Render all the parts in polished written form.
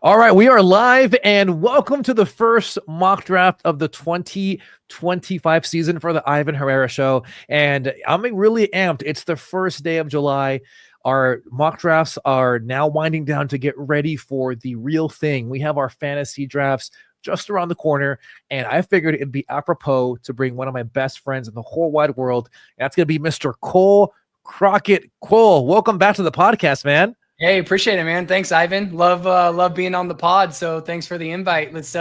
All right, we are live and welcome to the first mock draft of the 2025 season for the Ivan Herrera Show. And I'm really amped. It's the first day of July. Our mock drafts are now winding down to get ready for the real thing. We have our fantasy drafts just around the corner, and I figured it'd be apropos to bring one of my best friends in the whole wide world. That's going to be Mr. Cole Crockett. Cole, welcome back to the podcast, man. Hey, appreciate it, man. Thanks, Ivan. Love being on the pod. So thanks for the invite. Let's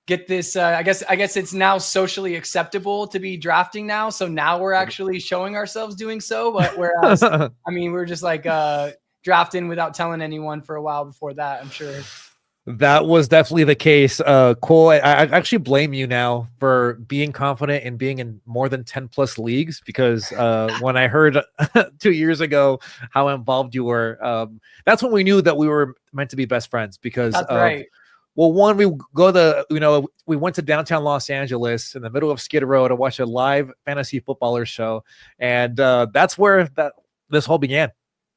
get this. I guess it's now socially acceptable to be drafting now. So now we're actually showing ourselves doing so. But whereas, I mean, we're just like drafting without telling anyone for a while before that, I'm sure. That was definitely the case. Cole, I actually blame you now for being confident and being in more than 10 plus leagues, because when I heard 2 years ago how involved you were, that's when we knew that we were meant to be best friends, because that's right. Well, one, we went to downtown Los Angeles in the middle of Skid Row to watch a live fantasy footballer show. And that's where this whole began.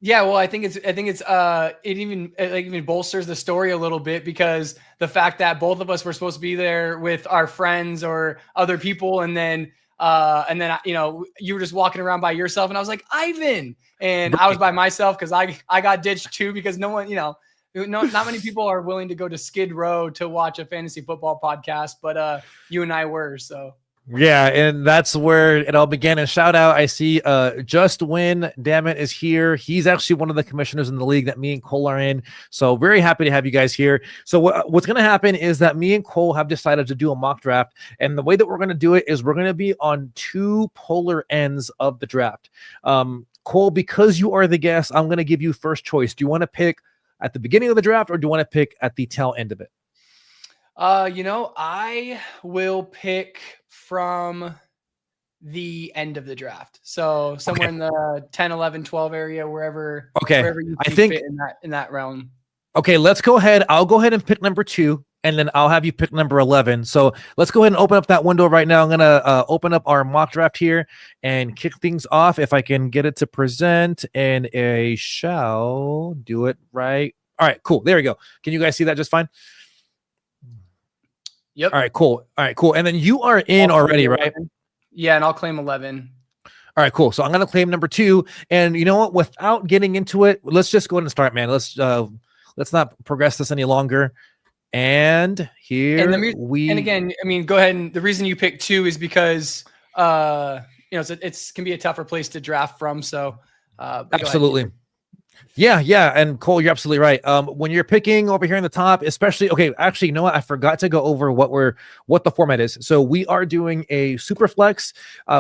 Yeah, well, I think it even bolsters the story a little bit, because the fact that both of us were supposed to be there with our friends or other people, and then you were just walking around by yourself, and I was like, Ivan, and I was by myself because I got ditched too, because no one, not many people are willing to go to Skid Row to watch a fantasy football podcast, but you and I were. So yeah, and that's where it all began. And shout out, I see Just Win, damn it, is here. He's actually one of the commissioners in the league that me and Cole are in. So very happy to have you guys here. So what's going to happen is that me and Cole have decided to do a mock draft. And the way that we're going to do it is we're going to be on two polar ends of the draft. Cole, because you are the guest, I'm going to give you first choice. Do you want to pick at the beginning of the draft, or do you want to pick at the tail end of it? I will pick from the end of the draft. So somewhere in the 10, 11, 12 area, wherever you think fit in that realm. Okay, let's go ahead. I'll go ahead and pick number 2, and then I'll have you pick number 11. So let's go ahead and open up that window right now. I'm going to open up our mock draft here and kick things off. If I can get it to present, and I shall do it right. All right, cool. There we go. Can you guys see that just fine? Yep. All right, cool. And then you are in already, right? Yeah, and I'll claim 11. All right, cool. So I'm going to claim number 2. And you know what? Without getting into it, let's just go ahead and start, man. Let's not progress this any longer. And here and again, I mean, go ahead. And the reason you picked 2 is because it's can be a tougher place to draft from. So absolutely. Yeah. And Cole, you're absolutely right. When you're picking over here in the top, especially, okay, actually, you know what? I forgot to go over what the format is. So we are doing a super flex,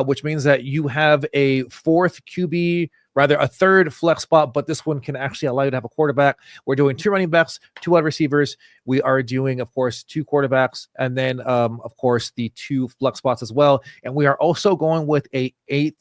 which means that you have a a third flex spot, but this one can actually allow you to have a quarterback. We're doing 2 running backs, 2 wide receivers. We are doing, of course, 2 quarterbacks, and then, of course, the 2 flex spots as well. And we are also going with a 8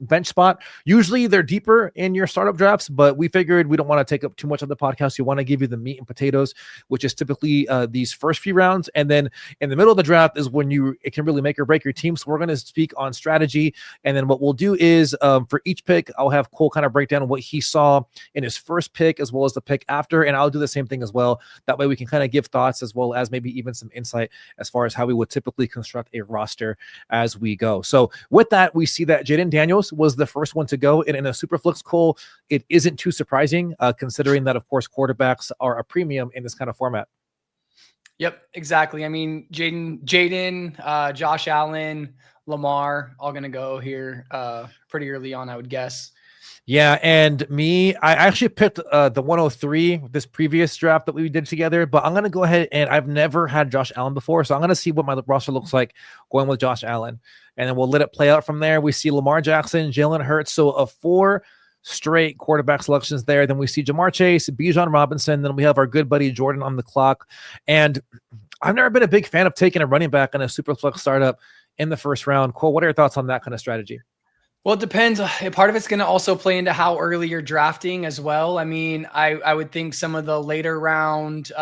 bench spot. Usually they're deeper in your startup drafts, but we figured we don't want to take up too much of the podcast. We want to give you the meat and potatoes, which is typically these first few rounds. And then in the middle of the draft is when it can really make or break your team. So we're going to speak on strategy. And then what we'll do is for each pick, I'll have Cole kind of break down what he saw in his first pick as well as the pick after. And I'll do the same thing as well. That way we can kind of give thoughts as well as maybe even some insight as far as how we would typically construct a roster as we go. So with that, we see that Jaden Daniels was the first one to go in a super flex. Cole, it isn't too surprising considering that, of course, quarterbacks are a premium in this kind of format. Yep, exactly. I mean, Jaden, Josh Allen, Lamar, all going to go here pretty early on, I would guess. Yeah, and I actually picked the 103 this previous draft that we did together, but I'm going to go ahead, and I've never had Josh Allen before, so I'm going to see what my roster looks like going with Josh Allen, and then we'll let it play out from there. We see Lamar Jackson, Jalen Hurts, so a 4 straight quarterback selections there. Then we see Jamar Chase, Bijan Robinson, then we have our good buddy Jordan on the clock, and I've never been a big fan of taking a running back in a super flex startup in the first round. Cole, what are your thoughts on that kind of strategy? Well, it depends. Part of it's going to also play into how early you're drafting as well. I mean, I would think some of the later round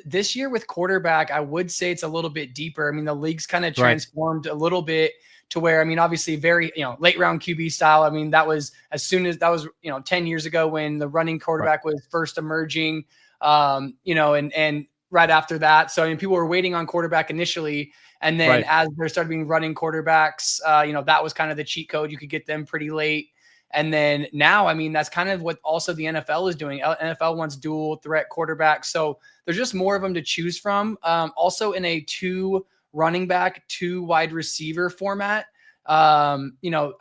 this year with quarterback, I would say it's a little bit deeper. I mean, the league's kind of transformed a little bit to where, I mean, obviously very, late round QB style. I mean, that was as soon as that was, 10 years ago when the running quarterback was first emerging, and right after that. So, I mean, people were waiting on quarterback initially. And then as there started being running quarterbacks, that was kind of the cheat code. You could get them pretty late. And then now, I mean, that's kind of what also the NFL is doing. NFL wants dual threat quarterbacks. So there's just more of them to choose from. Also in a 2 running back, 2 wide receiver format. I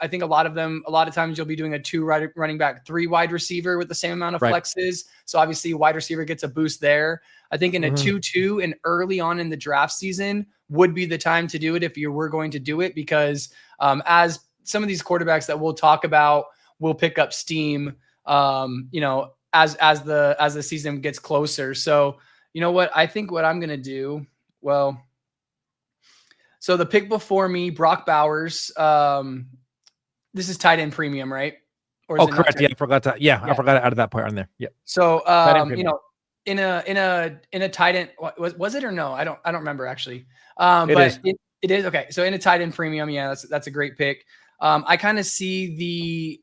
think a lot of times you'll be doing a 2 running back, 3 wide receiver with the same amount of flexes. So obviously wide receiver gets a boost there. I think in a 2-2 and early on in the draft season would be the time to do it if you were going to do it, because as some of these quarterbacks that we'll talk about will pick up steam, as the season gets closer. So, you know what? I think what I'm going to do, so the pick before me, Brock Bowers, this is tight end premium, right? Or is it correct. Yeah, I forgot to. Yeah, I forgot to add that part on there. Yeah. So, in a tight end, was it or no? I don't remember actually. It is okay. So in a tight end premium, yeah, that's a great pick. I kind of see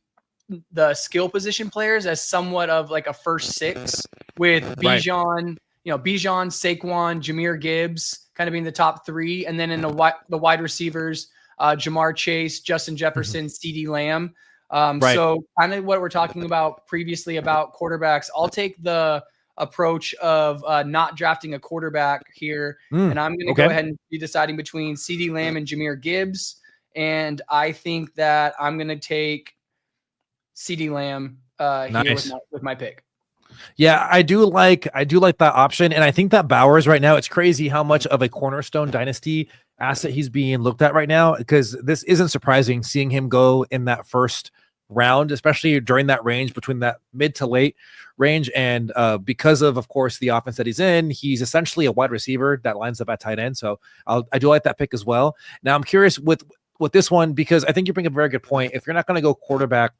the skill position players as somewhat of like a first 6 with Bijan, Saquon, Jahmyr Gibbs kind of being the top 3. And then in the wide receivers, Jamar Chase, Justin Jefferson, CeeDee Lamb. So kind of what we're talking about previously about quarterbacks, I'll take the approach of not drafting a quarterback here. And I'm going to go ahead and be deciding between CeeDee Lamb and Jahmyr Gibbs. And I think that I'm going to take CeeDee Lamb here with my pick. Yeah, I do like that option. And I think that Bowers right now, it's crazy how much of a cornerstone dynasty asset he's being looked at right now, because this isn't surprising seeing him go in that first round, especially during that range between that mid to late range. And because of course, the offense that he's in, he's essentially a wide receiver that lines up at tight end. So I do like that pick as well. Now I'm curious with this one, because I think you bring up a very good point. If you're not going to go quarterback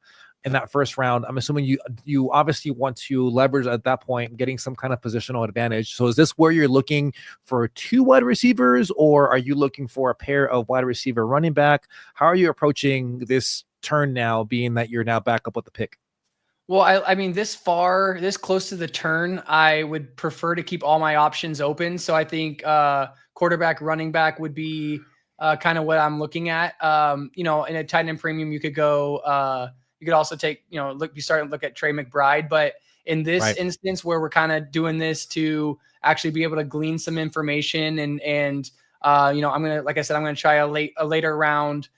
in that first round, I'm assuming you obviously want to leverage at that point, getting some kind of positional advantage. So is this where you're looking for 2 wide receivers, or are you looking for a pair of wide receiver running back? How are you approaching this turn now, being that you're now back up with the pick? Well, I mean, this close to the turn, I would prefer to keep all my options open. So I think quarterback, running back would be kind of what I'm looking at. In a tight end premium, you could go. You could also take, you start to look at Trey McBride, but in this instance where we're kind of doing this to actually be able to glean some information and I'm going to try a later round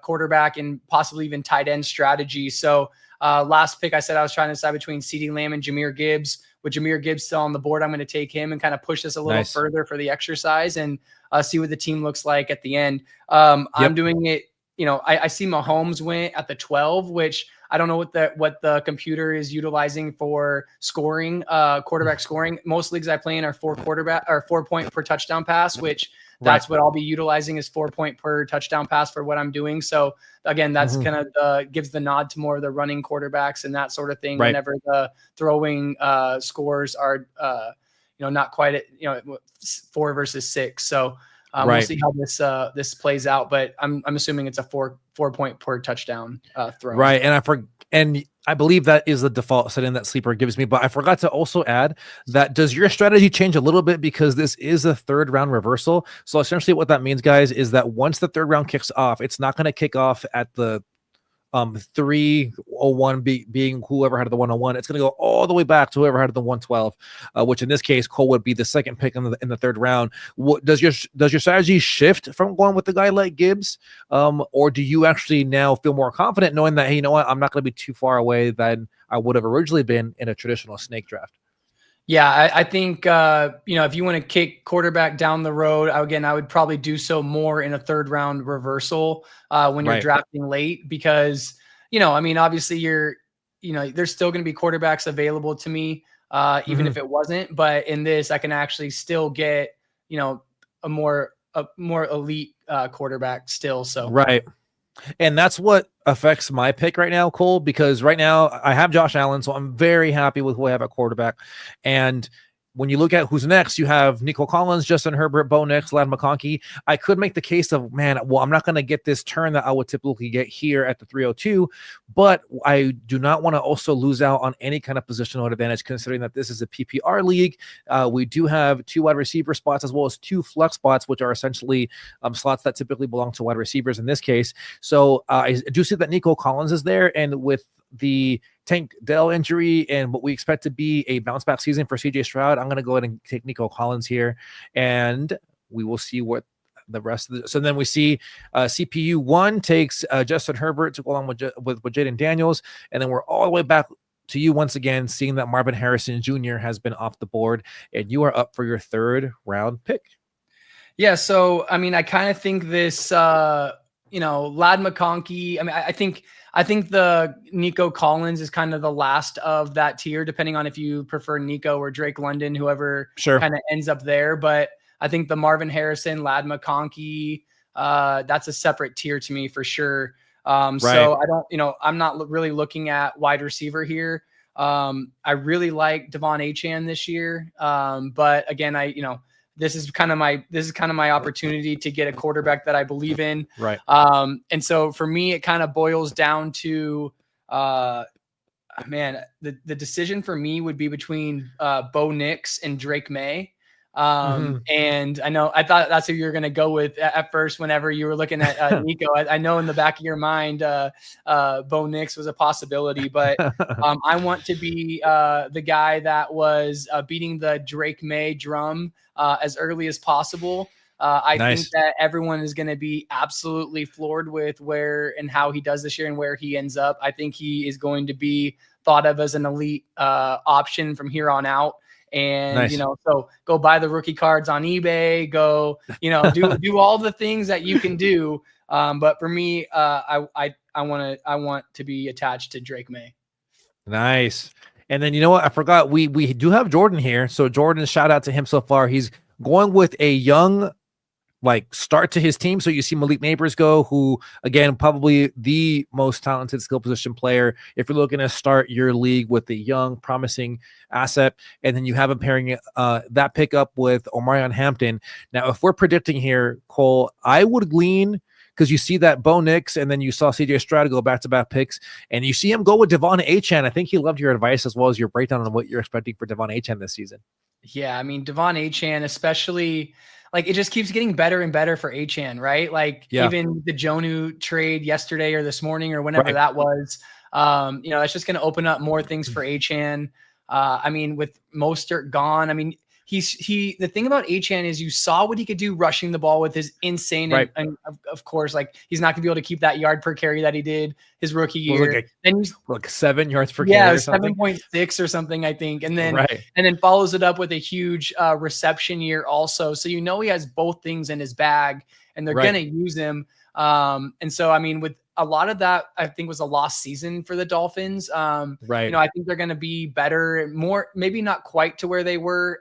quarterback and possibly even tight end strategy. So last pick, I said I was trying to decide between CeeDee Lamb and Jahmyr Gibbs. With Jahmyr Gibbs still on the board, I'm going to take him and kind of push this a little further for the exercise and see what the team looks like at the end. I'm doing it. I see Mahomes went at the 12, which I don't know what the computer is utilizing for scoring, quarterback scoring. Most leagues I play in are 4 point per touchdown pass, which that's what I'll be utilizing is 4 point per touchdown pass for what I'm doing. So again, that's kind of gives the nod to more of the running quarterbacks and that sort of thing. Whenever the throwing scores are, not quite at 4 versus 6. So we'll see how this plays out, but I'm assuming it's a 4 point per touchdown throw. Right, and I believe that is the default setting that Sleeper gives me. But I forgot to also add that does your strategy change a little bit because this is a 3rd round reversal? So essentially, what that means, guys, is that once the 3rd round kicks off, it's not going to kick off at the 301 being whoever had the 101. It's going to go all the way back to whoever had the 112, which in this case Cole would be the 2nd pick in the 3rd round. What does your strategy shift from going with the guy like Gibbs, or do you actually now feel more confident knowing that, hey, you know what, I'm not going to be too far away than I would have originally been in a traditional snake draft? Yeah, I think, if you want to kick quarterback down the road, I would probably do so more in a 3rd round reversal when you're drafting late because, obviously there's still going to be quarterbacks available to me, even if it wasn't. But in this, I can actually still get, a more elite quarterback still. So And that's what affects my pick right now, Cole, because right now I have Josh Allen, so I'm very happy with who I have at quarterback. And when you look at who's next, you have Nico Collins, Justin Herbert, Bo Nix, Ladd McConkey. I could make the case of, man, well, I'm not going to get this turn that I would typically get here at the 302, but I do not want to also lose out on any kind of positional advantage, considering that this is a PPR league. We do have 2 wide receiver spots as well as 2 flex spots, which are essentially slots that typically belong to wide receivers in this case. So I do see that Nico Collins is there, and with the Tank Dell injury and what we expect to be a bounce back season for CJ Stroud, I'm going to go ahead and take Nico Collins here, and we will see what the rest of the. So then we see CPU 1 takes Justin Herbert to go along with Jaden Daniels, and then we're all the way back to you once again, seeing that Marvin Harrison Jr. has been off the board, and you are up for your 3rd round pick. Yeah, so I mean, I kind of think this, Ladd McConkey. I mean, I think the Nico Collins is kind of the last of that tier, depending on if you prefer Nico or Drake London, whoever kind of ends up there. But I think the Marvin Harrison, Ladd McConkey, that's a separate tier to me for sure. So I don't, I'm not really looking at wide receiver here. I really like Devon Achane this year. But again, this is kind of my opportunity to get a quarterback that I believe in. Right. And so for me, it kind of boils down to, the decision for me would be between Bo Nix and Drake May. And I thought that's who you're going to go with at first, whenever you were looking at Nico. I know in the back of your mind, Bo Nix was a possibility, but I want to be the guy that was beating the Drake May drum as early as possible. I think that everyone is going to be absolutely floored with where and how he does this year and where he ends up. I think he is going to be thought of as an elite option from here on out. And, so go buy the rookie cards on eBay, go, do all the things that you can do. But for me, I want to be attached to Drake May. Nice. And then, I forgot we do have Jordan here. So Jordan, shout out to him so far. He's going with a young, start to his team. So you see Malik Neighbors go, who again, probably the most talented skill position player. If you're looking to start your league with a young, promising asset, and then you have him pairing that pickup with Omarion Hampton. Now, if we're predicting here, Cole, I would lean, because you see that Bo Nix, and then you saw CJ Stroud go back-to-back picks, and you see him go with Devon Achane. I think he loved your advice as well as your breakdown on what you're expecting for Devon Achane this season. Yeah, I mean, Devon Achane, especially, it just keeps getting better and better for Achane, right? Even the Jonnu trade yesterday or this morning or whenever that was, it's just going to open up more things for Achane. I mean, with Mostert gone, I mean, the thing about Achane is you saw what he could do rushing the ball with his insane, and of course, he's not gonna be able to keep that yard per carry that he did his rookie year. And he's 7 yards per carry, 7.6 or something, I think. And then follows it up with a huge reception year also. So he has both things in his bag, and they're gonna use him. And so I mean, with a lot of that, I think, was a lost season for the Dolphins. I think they're going to be better, more, maybe not quite to where they were,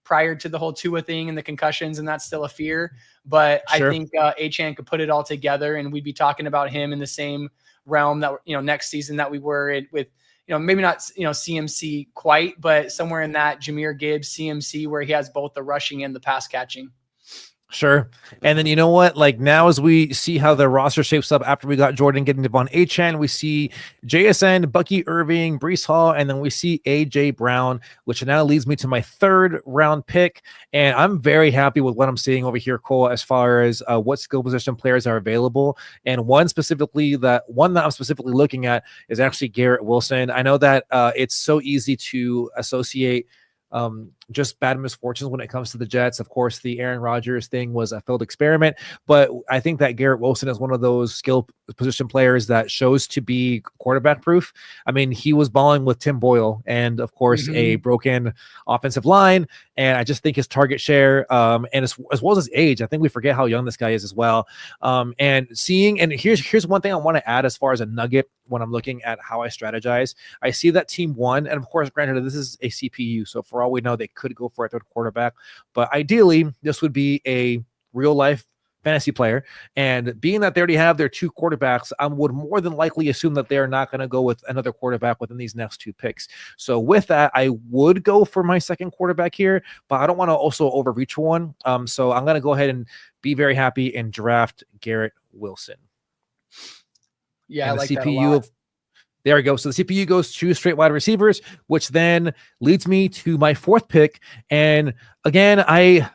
prior to the whole Tua thing and the concussions, and that's still a fear. But I think Achane could put it all together, and we'd be talking about him in the same realm that, next season that we were with, maybe not, CMC quite, but somewhere in that Jahmyr Gibbs, CMC, where he has both the rushing and the pass catching. Sure. And then now as we see how the roster shapes up after we got Jordan getting Devon Achane, we see JSN, Bucky Irving, Breece Hall, and then we see AJ Brown, which now leads me to my 3rd round pick. And I'm very happy with what I'm seeing over here, Cole, as far as what skill position players are available. And one that I'm specifically looking at is actually Garrett Wilson. I know that it's so easy to associate just bad misfortunes when it comes to the Jets. Of course, the Aaron Rodgers thing was a failed experiment, but I think that Garrett Wilson is one of those skill position players that shows to be quarterback proof. I mean, he was balling with Tim Boyle and, of course, a broken offensive line. And I just think his target share, and as well as his age, I think we forget how young this guy is as well. And here's one thing I want to add as far as a nugget when I'm looking at how I strategize. I see that team 1, and of course, granted, this is a CPU, so for all we know, they could go for a 3rd quarterback, but ideally, this would be a real life fantasy player. And being that they already have their 2 quarterbacks, I would more than likely assume that they're not going to go with another quarterback within these next 2 picks. So with that, I would go for my second quarterback here, but I don't want to also overreach one. So I'm going to go ahead and be very happy and draft Garrett Wilson. Yeah, and I like the that a CPU lot. of There we go. So the CPU goes 2 straight wide receivers, which then leads me to my 4th pick. And again, I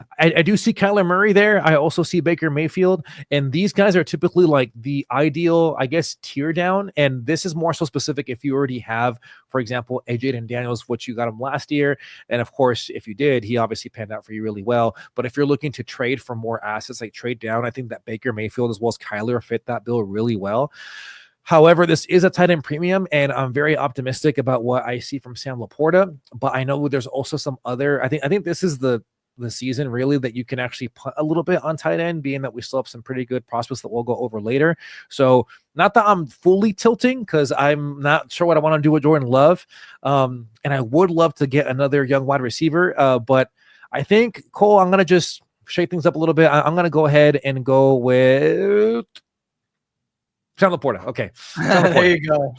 do see Kyler Murray there. I also see Baker Mayfield. And these guys are typically like the ideal, I guess, tear down. And this is more so specific if you already have, for example, AJ and Daniels, which you got him last year. And of course, if you did, he obviously panned out for you really well. But if you're looking to trade for more assets, like trade down, I think that Baker Mayfield as well as Kyler fit that bill really well. However, this is a tight end premium, and I'm very optimistic about what I see from Sam Laporta. But I know there's also some other. I think this is the season really that you can actually put a little bit on tight end, being that we still have some pretty good prospects that we'll go over later. So not that I'm fully tilting because I'm not sure what I want to do with Jordan Love, and I would love to get another young wide receiver. But I think Cole, I'm gonna just shake things up a little bit. I'm gonna go ahead and go with Sam Laporta. Okay. There you go.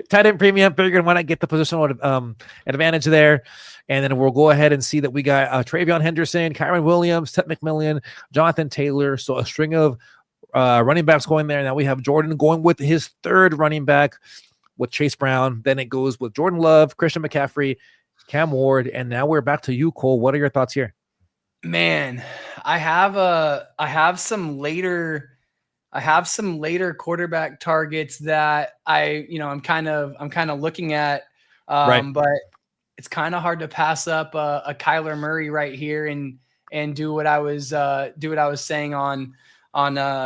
Tight end premium. Figured why not get the positional advantage there. And then we'll go ahead and see that we got Travion Henderson, Kyron Williams, Ted McMillan, Jonathan Taylor. So a string of running backs going there. Now we have Jordan going with his 3rd running back with Chase Brown. Then it goes with Jordan Love, Christian McCaffrey, Cam Ward. And now we're back to you, Cole. What are your thoughts here? Man, I have some later quarterback targets that I'm kind of looking at, Right. but it's kind of hard to pass up a Kyler Murray right here and do what I was saying on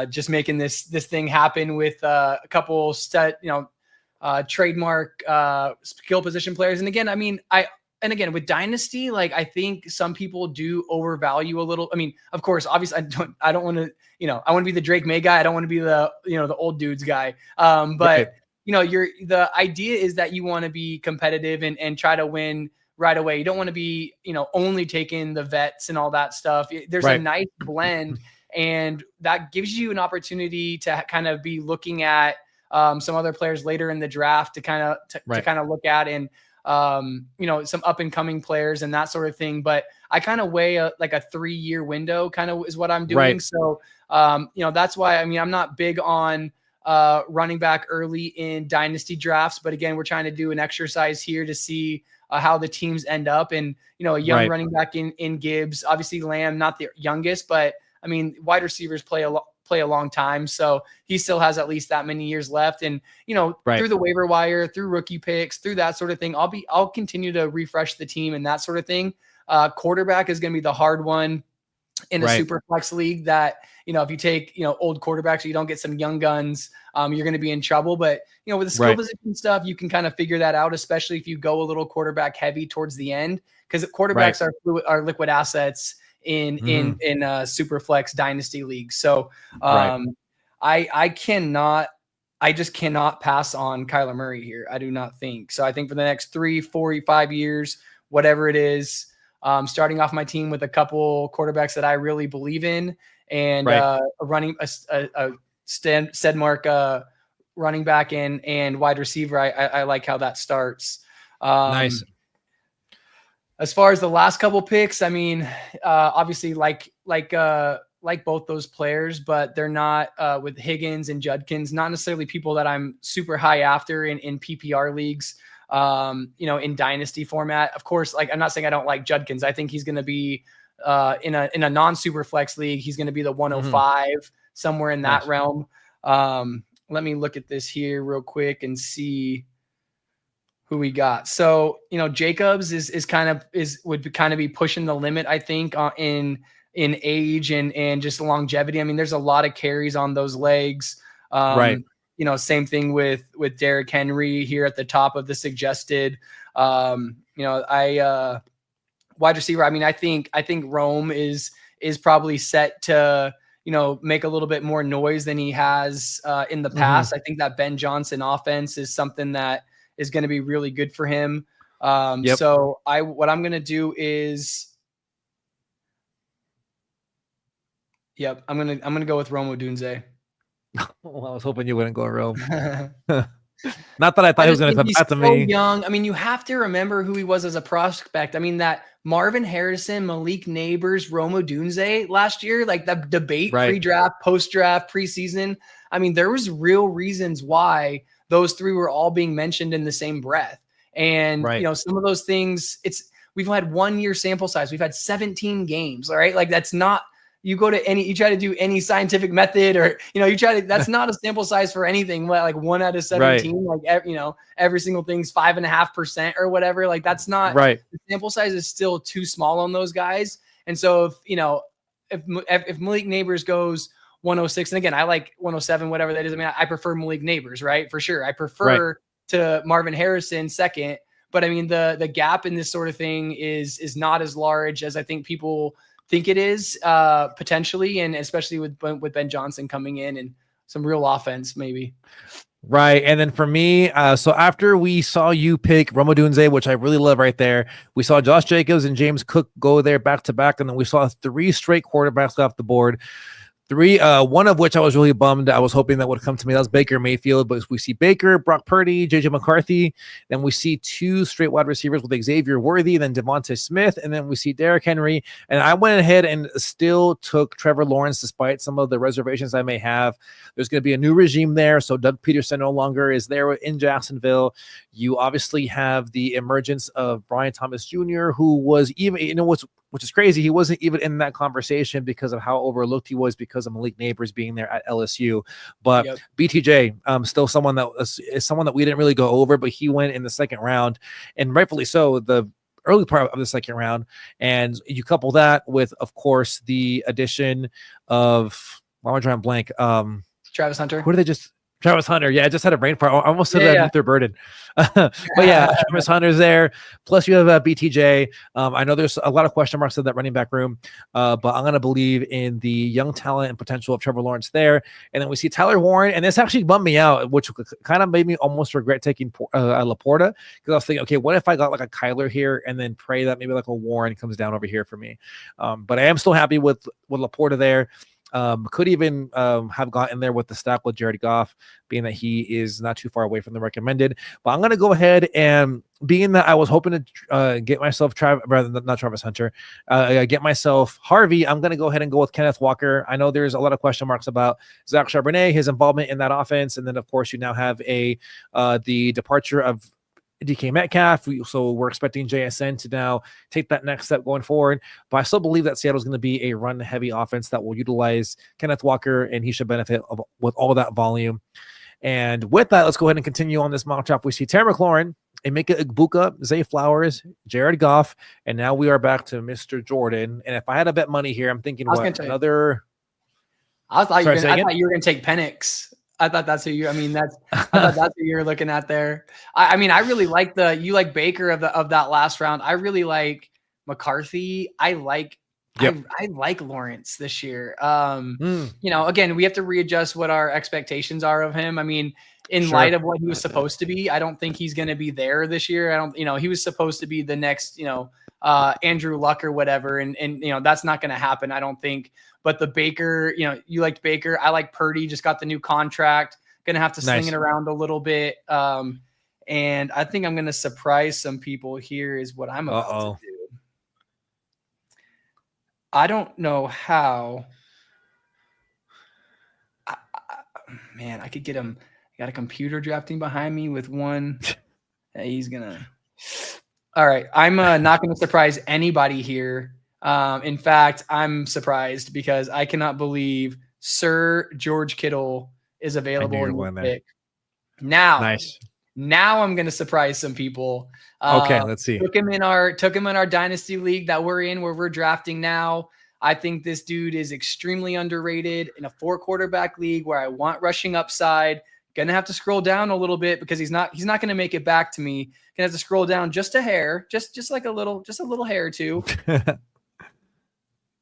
just making this thing happen with a couple trademark skill position players. And again, I mean, with Dynasty, like I think some people do overvalue a little. I mean, of course, obviously I don't want to, I want to be the Drake May guy. I don't want to be the, the old dudes guy. But Right. The idea is that you want to be competitive and try to win right away. You don't want to be, only taking the vets and all that stuff. There's Right. a nice blend, and that gives you an opportunity to kind of be looking at some other players later in the draft to kind of look at, and some up and coming players and that sort of thing. But I kind of weigh like a 3-year window kind of is what I'm doing. Right. So, that's why, I mean, I'm not big on running back early in dynasty drafts, but again, we're trying to do an exercise here to see how the teams end up. And, a young running back in Gibbs, obviously Lamb, not the youngest, but I mean, wide receivers play a long time. So he still has at least that many years left. And, through the waiver wire, through rookie picks, through that sort of thing, I'll continue to refresh the team and that sort of thing. Quarterback is going to be the hard one in a super flex league that, if you take, old quarterbacks, or you don't get some young guns, you're going to be in trouble. But, with the skill position stuff, you can kind of figure that out, especially if you go a little quarterback heavy towards the end, because quarterbacks are liquid assets in super flex dynasty leagues. So I just cannot pass on Kyler Murray here. I do not think so. I think for the next 3, 4, 5 years, whatever it is, starting off my team with a couple quarterbacks that I really believe in, and running a Stedmark running back and wide receiver. I like how that starts. Nice. As far as the last couple picks, I mean, obviously like both those players, but they're not with Higgins and Judkins, not necessarily people that I'm super high after in PPR leagues, in dynasty format. Of course, like I'm not saying I don't like Judkins. I think he's going to be in a non-super flex league. He's going to be the 105 somewhere in that realm. Let me look at this here real quick and see who we got. So, Jacobs would kind of be pushing the limit, I think, in age and just longevity. I mean, there's a lot of carries on those legs. Same thing with Derrick Henry here at the top of the suggested. Wide receiver. I mean, I think Rome is probably set to, make a little bit more noise than he has in the past. I think that Ben Johnson offense is something that is going to be really good for him. So what I'm going to do is Yep. I'm gonna go with Rome Odunze. Well, I was hoping you wouldn't go Rome. Not that I thought I he was just going to think come he's back to so me. young. I mean, you have to remember who he was as a prospect. I mean, that Marvin Harrison, Malik Neighbors, Rome Odunze last year, like the debate Right. pre-draft, post-draft, preseason. I mean, there was real reasons why those three were all being mentioned in the same breath. And Right. some of those things, we've had 1 year sample size. We've had 17 games. All right. Like that's not, you try to do any scientific method or, that's not a sample size for anything. Like 1 out of 17, Right. like, every single thing's 5.5% or whatever. Like that's not, Right. the sample size is still too small on those guys. And so if Malik Neighbors goes 106, and again, I like 107, whatever that is. I mean, I prefer Malik Neighbors, right? For sure. I prefer to Marvin Harrison second, but I mean, the gap in this sort of thing is not as large as I think people think it is potentially, and especially with Ben Johnson coming in and some real offense maybe. Right. And then for me, so after we saw you pick Rome Odunze, which I really love right there, we saw Josh Jacobs and James Cook go there back to back, and then we saw 3 straight quarterbacks off the board. 3, one of which I was really bummed. I was hoping that would come to me. That was Baker Mayfield, but we see Baker, Brock Purdy, JJ McCarthy. Then we see 2 straight wide receivers with Xavier Worthy, then Devontae Smith, and then we see Derrick Henry. And I went ahead and still took Trevor Lawrence, despite some of the reservations I may have. There's going to be a new regime there, so Doug Peterson no longer is there in Jacksonville. You obviously have the emergence of Brian Thomas Jr., who was even, which is crazy. He wasn't even in that conversation because of how overlooked he was because of Malik Neighbors being there at LSU. But BTJ, still someone that is someone that we didn't really go over, but he went in the second round, and rightfully so, the early part of the second round. And you couple that with, of course, the addition of, why am I drawing blank? Travis Hunter. Who did they just? Travis Hunter. Yeah, I just had a brain fart. I almost said that Luther Burden. But yeah, Travis Hunter's there. Plus you have BTJ. I know there's a lot of question marks in that running back room, but I'm going to believe in the young talent and potential of Trevor Lawrence there. And then we see Tyler Warren, and this actually bummed me out, which kind of made me almost regret taking Laporta, because I was thinking, okay, what if I got like a Kyler here and then pray that maybe like a Warren comes down over here for me. But I am still happy with Laporta there. Could even have gotten there with the stack with Jared Goff, being that he is not too far away from the recommended. But I'm going to go ahead and, being that I was hoping to get myself, not Travis Hunter, get myself Harvey, I'm going to go ahead and go with Kenneth Walker. I know there's a lot of question marks about Zach Charbonnet, his involvement in that offense. And then, of course, you now have the departure of DK Metcalf, so we're expecting JSN to now take that next step going forward. But I still believe that Seattle's going to be a run-heavy offense that will utilize Kenneth Walker, and he should benefit with all that volume. And with that, let's go ahead and continue on this mock draft. We see Terry McLaurin, Emeka Egbuka, Zay Flowers, Jared Goff, and now we are back to Mr. Jordan. And if I had to bet money here, I'm thinking another. I thought you were going to take Penix. I thought that's who you. I thought that's who you're looking at there. I mean, I really like you like Baker of that last round. I really like McCarthy. I like Lawrence this year. Again, we have to readjust what our expectations are of him. I mean, in light of what he was supposed to be, I don't think he's going to be there this year. He was supposed to be the next, Andrew Luck or whatever, and that's not going to happen, I don't think. But the Baker, you liked Baker. I like Purdy, just got the new contract. Going to have to sling it around a little bit. And I think I'm going to surprise some people here is what I'm about to do. I don't know how. Man, I could get him. I got a computer drafting behind me with one. He's going to. All right. I'm not going to surprise anybody here. In fact, I'm surprised because I cannot believe Sir George Kittle is available in the pick. Now I'm going to surprise some people. Okay, let's see. Took him in our Dynasty league that we're in, where we're drafting now. I think this dude is extremely underrated in a 4-quarterback league where I want rushing upside. Gonna have to scroll down a little bit because he's not going to make it back to me. Gonna have to scroll down just a hair, just a little hair or two.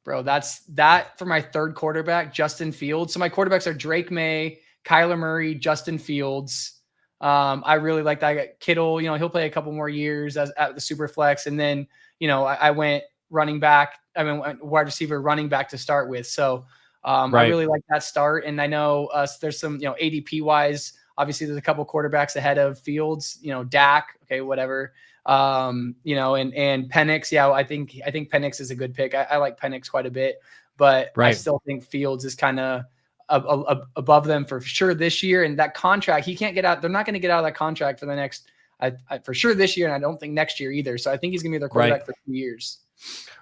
Bro, that's that for my 3rd quarterback, Justin Fields. So my quarterbacks are Drake May, Kyler Murray, Justin Fields. I really like that. Kittle, he'll play a couple more years at the super flex. And then, I went running back. I went wide receiver, running back to start with. So I really like that start. And I know there's some, ADP wise, obviously there's a couple quarterbacks ahead of Fields, Dak, okay, whatever. And Penix. Yeah, I think Penix is a good pick. I like Penix quite a bit, but I still think Fields is kind of above them for sure this year. And that contract, he can't get out. They're not going to get out of that contract for the next, for sure this year. And I don't think next year either. So I think he's going to be their quarterback for 2 years.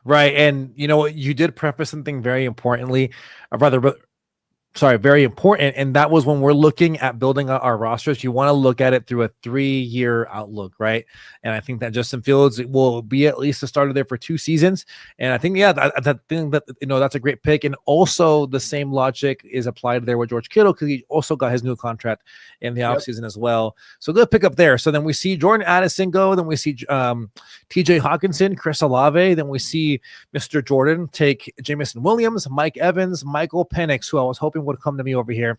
Right. And you know what? You did preface something very importantly, very important. And that was when we're looking at building our rosters, you want to look at it through a 3-year outlook, right? And I think that Justin Fields will be at least a starter there for 2 seasons. And I think, that's a great pick. And also the same logic is applied there with George Kittle, because he also got his new contract in the offseason as well. So good pick up there. So then we see Jordan Addison go. Then we see TJ Hawkinson, Chris Olave. Then we see Mr. Jordan take Jameson Williams, Mike Evans, Michael Penix, who I was hoping would come to me over here.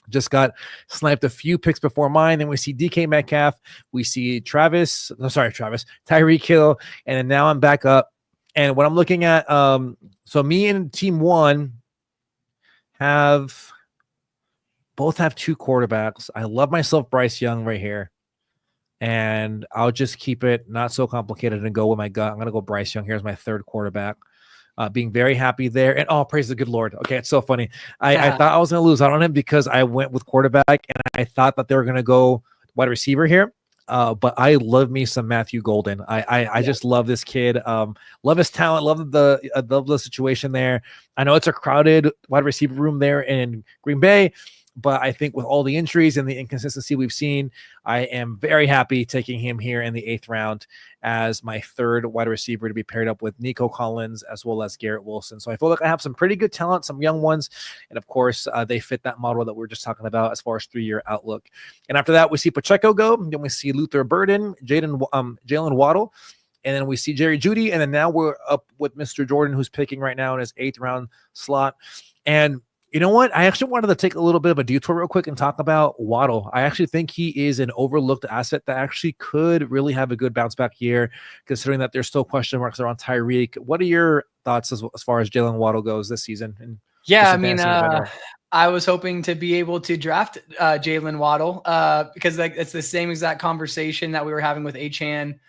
Just got sniped a few picks before mine. Then we see DK Metcalf. We see Tyreek Hill. And then now I'm back up. And what I'm looking at, so me and team 1 both have 2 quarterbacks. I love myself Bryce Young right here. And I'll just keep it not so complicated and go with my gut. I'm going to go Bryce Young here as my 3rd quarterback. Being very happy there. And praise the good Lord. Okay, it's so funny. I thought I was going to lose out on him because I went with quarterback and I thought that they were going to go wide receiver here. But I love me some Matthew Golden. I just love this kid. Love his talent. Love the situation there. I know it's a crowded wide receiver room there in Green Bay, but I think with all the injuries and the inconsistency we've seen, I am very happy taking him here in the 8th round as my 3rd wide receiver to be paired up with Nico Collins as well as Garrett Wilson. So I feel like I have some pretty good talent, some young ones. And of course, they fit that model that we were just talking about as far as 3-year outlook. And after that, we see Pacheco go. Then we see Luther Burden, Jalen Waddle. And then we see Jerry Jeudy. And then now we're up with Mr. Jordan, who's picking right now in his 8th round slot. And you know what? I actually wanted to take a little bit of a detour real quick and talk about Waddle. I actually think he is an overlooked asset that actually could really have a good bounce back year, considering that there's still question marks around Tyreek. What are your thoughts as far as Jalen Waddle goes this season? And yeah, I mean, I was hoping to be able to draft Jalen Waddle because it's the same exact conversation that we were having with Achan.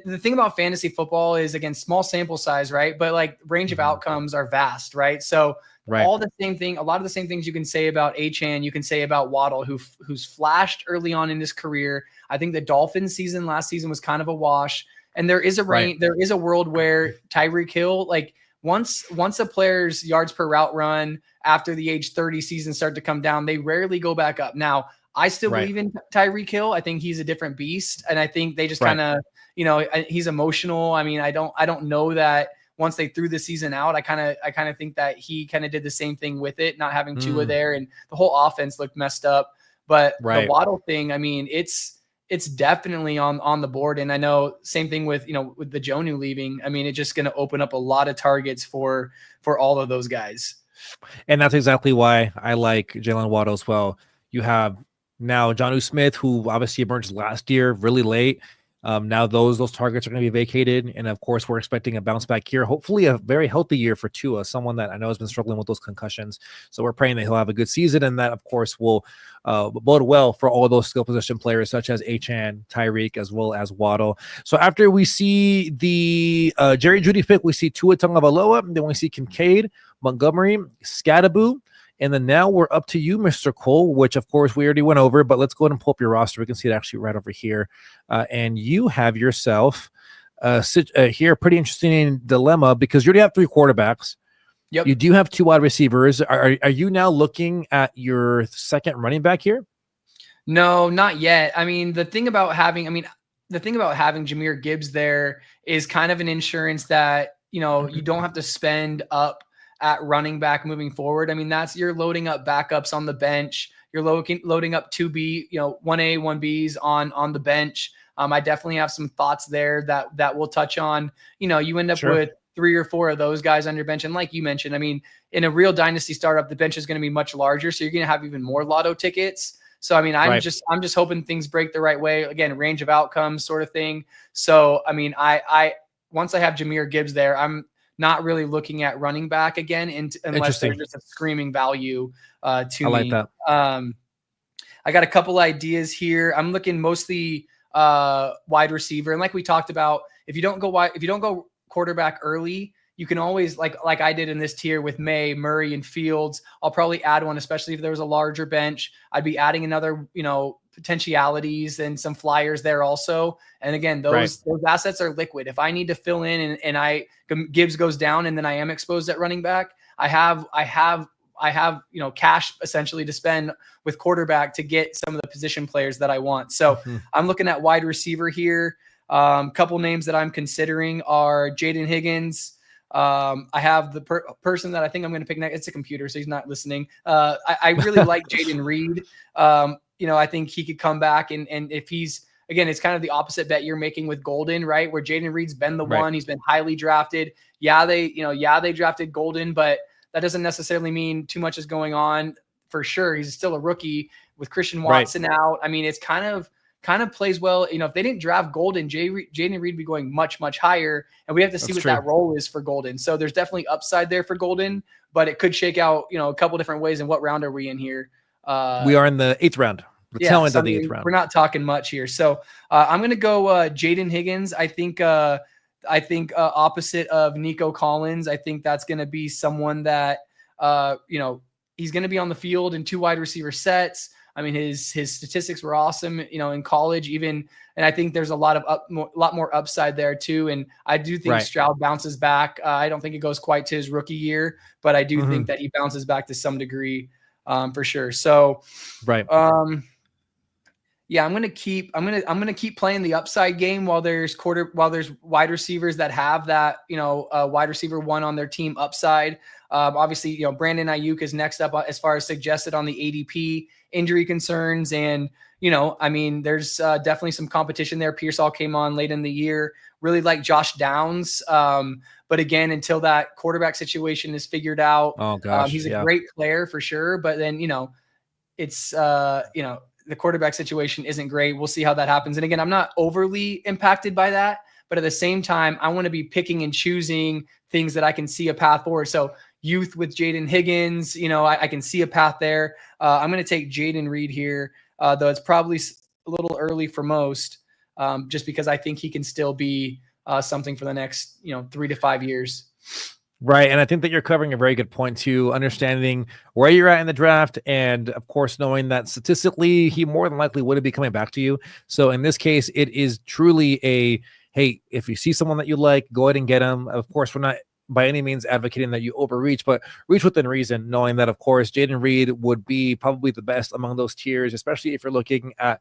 The thing about fantasy football is, again, small sample size, right? But like range of outcomes are vast, right? So a lot of the same things you can say about Achan, you can say about Waddle, who's flashed early on in his career. I think the Dolphins season last season was kind of a wash. And there is there is a world where Tyreek Hill, like once a player's yards per route run after the age 30 season start to come down, they rarely go back up. Now, I still believe in Tyreek Hill. I think he's a different beast. And I think they just kind of, he's emotional. I mean, I don't know that once they threw the season out, I kind of think that he kind of did the same thing with it, not having Tua there, and the whole offense looked messed up. But the Waddle thing, I mean, it's definitely on the board. And I know same thing with the Jonnu leaving. I mean, it's just going to open up a lot of targets for all of those guys. And that's exactly why I like Jalen Waddle as well. You have now Jonnu Smith, who obviously emerged last year really late. Now those targets are going to be vacated. And of course, we're expecting a bounce back year, hopefully a very healthy year for Tua, someone that I know has been struggling with those concussions. So we're praying that he'll have a good season. And that, of course, will bode well for all those skill position players such as Achan, Tyreek, as well as Waddle. So after we see the Jerry Jeudy pick, we see Tua Tagovailoa, then we see Kincaid, Montgomery, Scadaboo. And then now we're up to you, Mr. Cole, which, of course, we already went over. But let's go ahead and pull up your roster. We can see it actually right over here. And you have yourself here a pretty interesting dilemma because you already have 3 quarterbacks. Yep. You do have 2 wide receivers. Are you now looking at your 2nd running back here? No, not yet. I mean, the thing about having Jahmyr Gibbs there is kind of an insurance that, you don't have to spend up at running back moving forward. I mean, you're loading up backups on the bench. You're loading up 2B, 1A, 1Bs on the bench. I definitely have some thoughts there that we'll touch on. You end up with 3 or 4 of those guys on your bench. And like you mentioned, I mean, in a real dynasty startup, the bench is going to be much larger. So you're going to have even more lotto tickets. So, I mean, I'm just hoping things break the right way. Again, range of outcomes sort of thing. So, I mean, I once I have Jahmyr Gibbs there, I'm not really looking at running back again, unless they're just a screaming value to me. I like that. I got a couple ideas here. I'm looking mostly wide receiver, and like we talked about, if you don't go quarterback early, you can always like I did in this tier with May, Murray, and Fields. I'll probably add one, especially if there was a larger bench. I'd be adding another, potentialities and some flyers there also. And again, those assets are liquid. If I need to fill in and Gibbs goes down and then I am exposed at running back, I have cash essentially to spend with quarterback to get some of the position players that I want. So I'm looking at wide receiver here. Couple names that I'm considering are Jaden Higgins. I have the person that I think I'm going to pick next. It's a computer, so he's not listening. I really like Jaden Reed. I think he could come back and if he's, again, it's kind of the opposite bet you're making with Golden, right? Where Jaden Reed's been the one, he's been highly drafted. They drafted Golden, but that doesn't necessarily mean too much is going on for sure. He's still a rookie with Christian Watson out. I mean, it's kind of plays well. If they didn't draft Golden, Jaden Reed would be going much, much higher. And we have to see that role is for Golden. So there's definitely upside there for Golden, but it could shake out, a couple different ways. And what round are we in here? We are in the 8th round. The tail end of the 8th round. We're not talking much here. So I'm going to go Jaden Higgins. I think opposite of Nico Collins, I think that's going to be someone that, he's going to be on the field in 2 wide receiver sets. I mean, his statistics were awesome, in college even. And I think there's a lot more upside there too. And I do think Stroud bounces back. I don't think it goes quite to his rookie year, but I do think that he bounces back to some degree for sure. So, I'm gonna keep playing the upside game while there's wide receivers that have that wide receiver 1 on their team upside. Obviously, Brandon Ayuk is next up as far as suggested on the ADP injury concerns, and there's definitely some competition there. Pearsall came on late in the year. Really like Josh Downs, but again, until that quarterback situation is figured out, he's a great player for sure. But then it's the quarterback situation isn't great. We'll see how that happens. And again, I'm not overly impacted by that, but at the same time, I want to be picking and choosing things that I can see a path forward. So youth with Jaden Higgins, I can see a path there. I'm going to take Jaden Reed here, though it's probably a little early for most, just because I think he can still be something for the next, 3 to 5 years. Right. And I think that you're covering a very good point too, understanding where you're at in the draft. And of course, knowing that statistically, he more than likely wouldn't be coming back to you. So in this case, it is truly hey, if you see someone that you like, go ahead and get him. Of course, we're not by any means advocating that you overreach, but reach within reason, knowing that, of course, Jaden Reed would be probably the best among those tiers, especially if you're looking at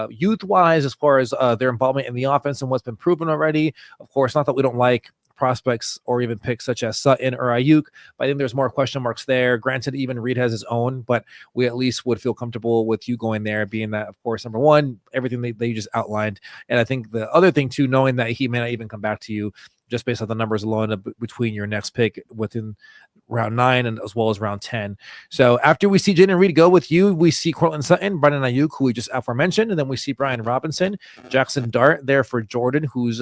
youth-wise as far as their involvement in the offense and what's been proven already. Of course, not that we don't like prospects or even picks such as Sutton or Ayuk, but I think there's more question marks there. Granted, even Reed has his own, but we at least would feel comfortable with you going there, being that, of course, number one, everything that you just outlined. And I think the other thing too, knowing that he may not even come back to you just based on the numbers alone between your next pick within round 9 and as well as round 10. So after we see Jaden Reed go with you, we see Cortland Sutton, Brandon Ayuk, who we just aforementioned, and then we see Brian Robinson, Jackson Dart there for Jordan, who's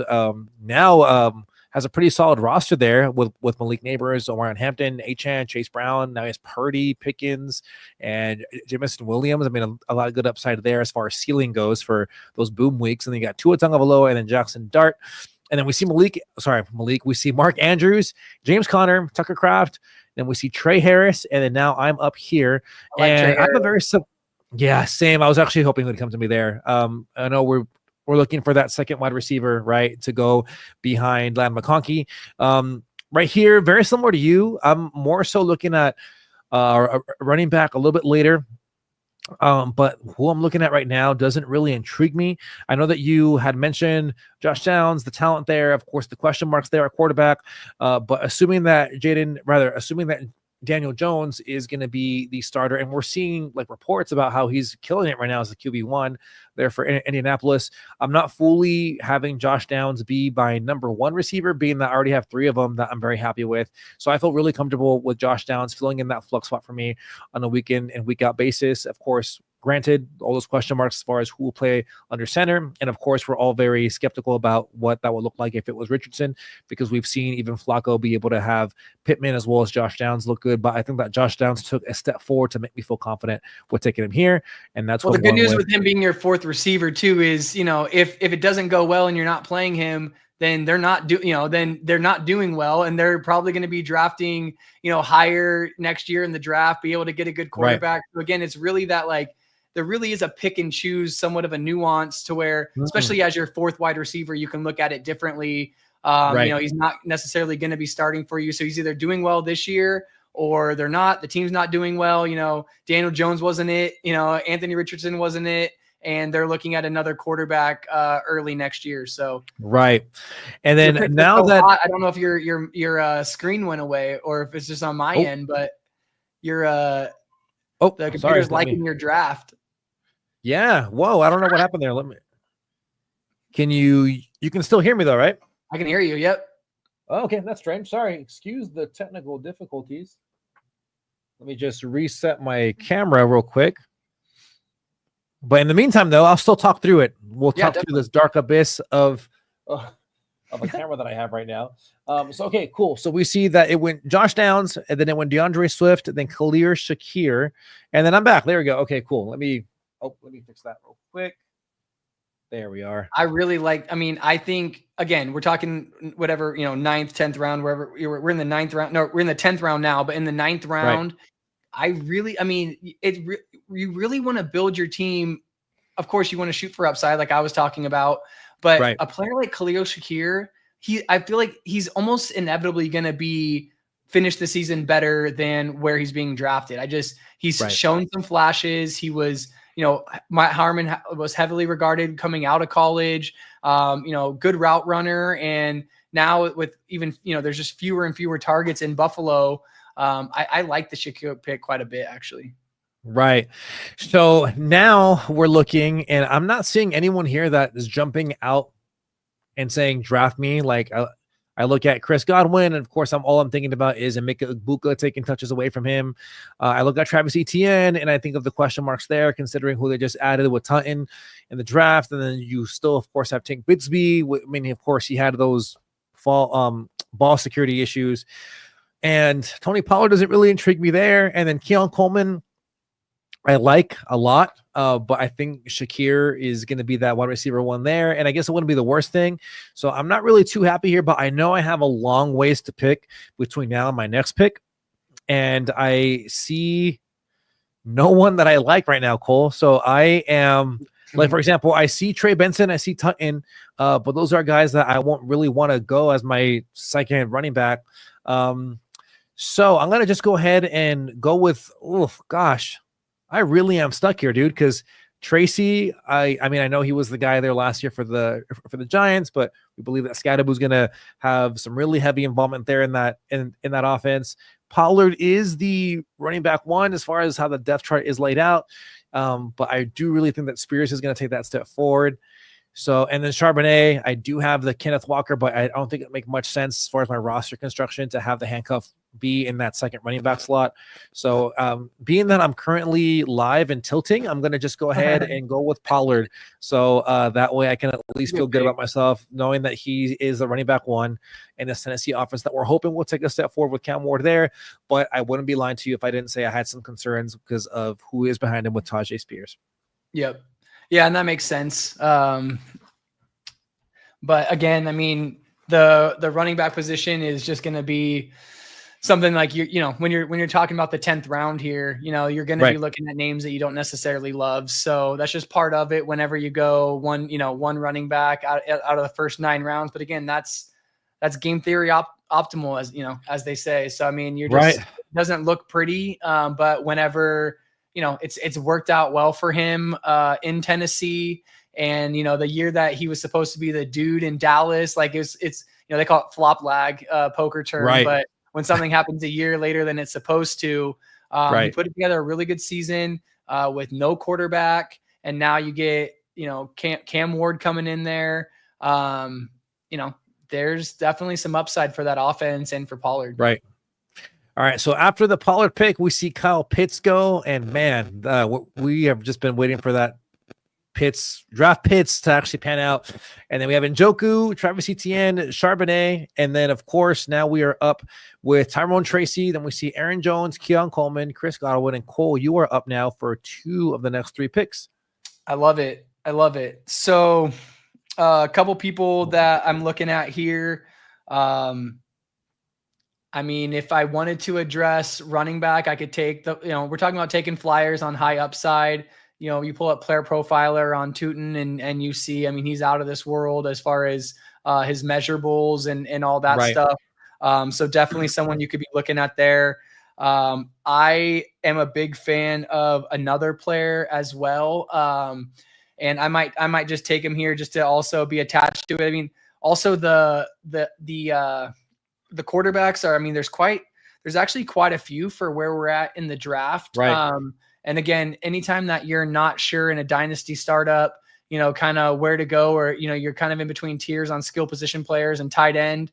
now has a pretty solid roster there with Malik Neighbors, Orion Hampton, Achane, Chase Brown. Now he has Purdy, Pickens, and Jamison Williams. I mean, a lot of good upside there as far as ceiling goes for those boom weeks. And then you got Tua Tagovailoa and then Jackson Dart. And then we see Malik. We see Mark Andrews, James Conner, Tucker Kraft. Then we see Trey Harris. And then now I'm up here. And I have a very same. I was actually hoping it would come to me there. I know we're looking for that second wide receiver, right, to go behind Ladd McConkey. Right here, very similar to you. I'm more so looking at a running back a little bit later. But who I'm looking at right now doesn't really intrigue me. I know that you had mentioned Josh Downs, the talent there, of course, the question marks there at quarterback. But assuming that Daniel Jones is going to be the starter, and we're seeing like reports about how he's killing it right now as a QB1 there for Indianapolis. I'm not fully having Josh Downs be my number 1 receiver, being that I already have 3 of them that I'm very happy with. So I feel really comfortable with Josh Downs filling in that flux spot for me on a week in and week out basis. Of course, Granted, all those question marks as far as who will play under center. And of course, we're all very skeptical about what that would look like if it was Richardson, because we've seen even Flacco be able to have Pittman as well as Josh Downs look good. But I think that Josh Downs took a step forward to make me feel confident with taking him here. And that's well, what the good news with him being your fourth receiver too is, if it doesn't go well and you're not playing him, then they're not doing well, and they're probably going to be drafting, higher next year in the draft, be able to get a good quarterback. Right. So again, it's really that there really is a pick and choose, somewhat of a nuance to where, especially as your fourth wide receiver, you can look at it differently. He's not necessarily going to be starting for you. So he's either doing well this year or they're not. The team's not doing well. Daniel Jones wasn't it. Anthony Richardson wasn't it. And they're looking at another quarterback early next year. So right, and then now that hot, I don't know if your screen went away or if it's just on my end, but the computer's liking your draft. Yeah. Whoa. I don't know what happened there. You can still hear me though, right? I can hear you. Yep. Oh, okay. That's strange. Sorry. Excuse the technical difficulties. Let me just reset my camera real quick. But in the meantime, though, I'll still talk through it. We'll talk through this dark abyss of a camera that I have right now. Okay, cool. So we see that it went Josh Downs, and then it went DeAndre Swift, then Khalil Shakir, and then I'm back. There we go. Okay, cool. Let me fix that real quick. There we are. I really I think, again, we're talking whatever, 9th, 10th round, wherever we're in the 9th round. No, we're in the 10th round now, but in the 9th round, you really want to build your team. Of course, you want to shoot for upside, like I was talking about, but a player like Khalil Shakir, I feel like he's almost inevitably going to finish the season better than where he's being drafted. He's shown some flashes. He was, Matt Harmon was heavily regarded coming out of college, good route runner. And now with even, there's just fewer and fewer targets in Buffalo. I like the Shakir pick quite a bit, actually. Right. So now we're looking, and I'm not seeing anyone here that is jumping out and saying, draft me. Like I look at Chris Godwin, and of course, all I'm thinking about is Emeka Egbuka taking touches away from him. I look at Travis Etienne, and I think of the question marks there, considering who they just added with Tutton in the draft. And then you still, of course, have Tank Bigsby. I mean, of course, he had those ball security issues. And Tony Pollard doesn't really intrigue me there. And then Keon Coleman, I like a lot, but I think Shakir is going to be that wide receiver one there. And I guess it wouldn't be the worst thing. So I'm not really too happy here, but I know I have a long ways to pick between now and my next pick. And I see no one that I like right now, Cole. So I am like, for example, I see Trey Benson, I see Tutton, but those are guys that I won't really want to go as my second running back. So I'm going to just go ahead and go with, I really am stuck here, dude, because Tracy, I mean, I know he was the guy there last year for the Giants, but we believe that Scadaboo's going to have some really heavy involvement there in that offense. Pollard is the running back one as far as how the depth chart is laid out, but I do really think that Spears is going to take that step forward. So, and then Charbonnet, I do have the Kenneth Walker, but I don't think it makes much sense as far as my roster construction to have the handcuff be in that second running back slot. So, being that I'm currently live and tilting, I'm going to just go ahead and go with Pollard. So, that way I can at least feel good about myself, knowing that he is the running back one in this Tennessee offense that we're hoping will take a step forward with Cam Ward there. But I wouldn't be lying to you if I didn't say I had some concerns because of who is behind him with Tajay Spears. Yep. Yeah, and that makes sense. But again, I mean, the running back position is just going to be something like when you're talking about the 10th round here, you're going to be looking at names that you don't necessarily love. So that's just part of it. Whenever you go one running back out of the first 9 rounds, but again, that's game theory optimal, as they say. So I mean, it doesn't look pretty, but whenever it's worked out well for him in Tennessee. And, the year that he was supposed to be the dude in Dallas, like it's they call it flop lag, poker term, but when something happens a year later than it's supposed to, he put together a really good season with no quarterback. And now you get, Cam Ward coming in there. There's definitely some upside for that offense and for Pollard. Right. All right. So after the Pollard pick, we see Kyle Pitts go, and man, we have just been waiting for that draft Pitts to actually pan out. And then we have Njoku, Travis Etienne, Charbonnet, and then of course now we are up with Tyrone Tracy. Then we see Aaron Jones, Keon Coleman, Chris Godwin, and Cole. You are up now for 2 of the next 3 picks. I love it. So a couple people that I'm looking at here. I mean, if I wanted to address running back, I could take we're talking about taking flyers on high upside. You pull up Player Profiler on Tootin and you see, I mean, he's out of this world as far as his measurables and all that stuff. So definitely someone you could be looking at there. I am a big fan of another player as well. And I might just take him here just to also be attached to it. I mean, also the quarterbacks are, I mean, there's actually quite a few for where we're at in the draft. Right. And again, anytime that you're not sure in a dynasty startup, kind of where to go, or, you're kind of in between tiers on skill position players and tight end,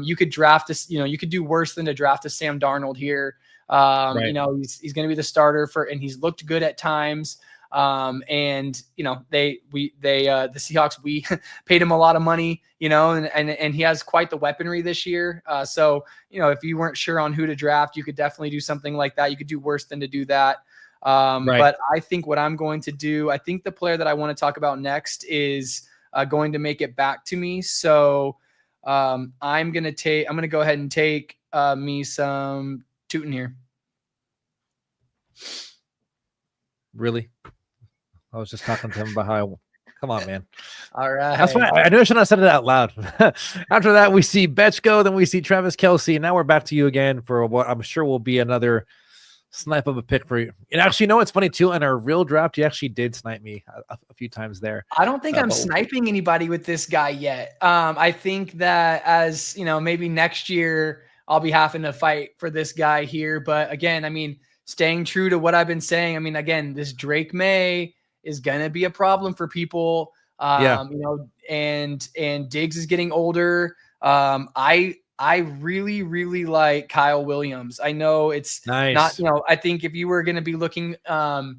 you could draft this, you could do worse than to draft a Sam Darnold here. Right. He's going to be the starter and he's looked good at times. And the Seahawks, we paid him a lot of money, and he has quite the weaponry this year. So, if you weren't sure on who to draft, you could definitely do something like that. You could do worse than to do that. But I think what I'm going to do, I think the player that I want to talk about next is going to make it back to me. So I'm going to go ahead and take me some Tootin here. Really? I was just talking to him about how come on, man. All right. That's why I knew I should have said it out loud. After that, we see Betchko, then we see Travis Kelce. And now we're back to you again for what I'm sure will be another snipe of a pick for you. And actually, it's funny too. In our real draft, you actually did snipe me a few times there. I don't think I'm sniping anybody with this guy yet. I think that as maybe next year I'll be having to fight for this guy here. But again, I mean, staying true to what I've been saying. I mean, again, this Drake May is gonna be a problem for people. And Diggs is getting older. I really, really like Kyle Williams. I know it's nice. not, I think if you were going to be looking, I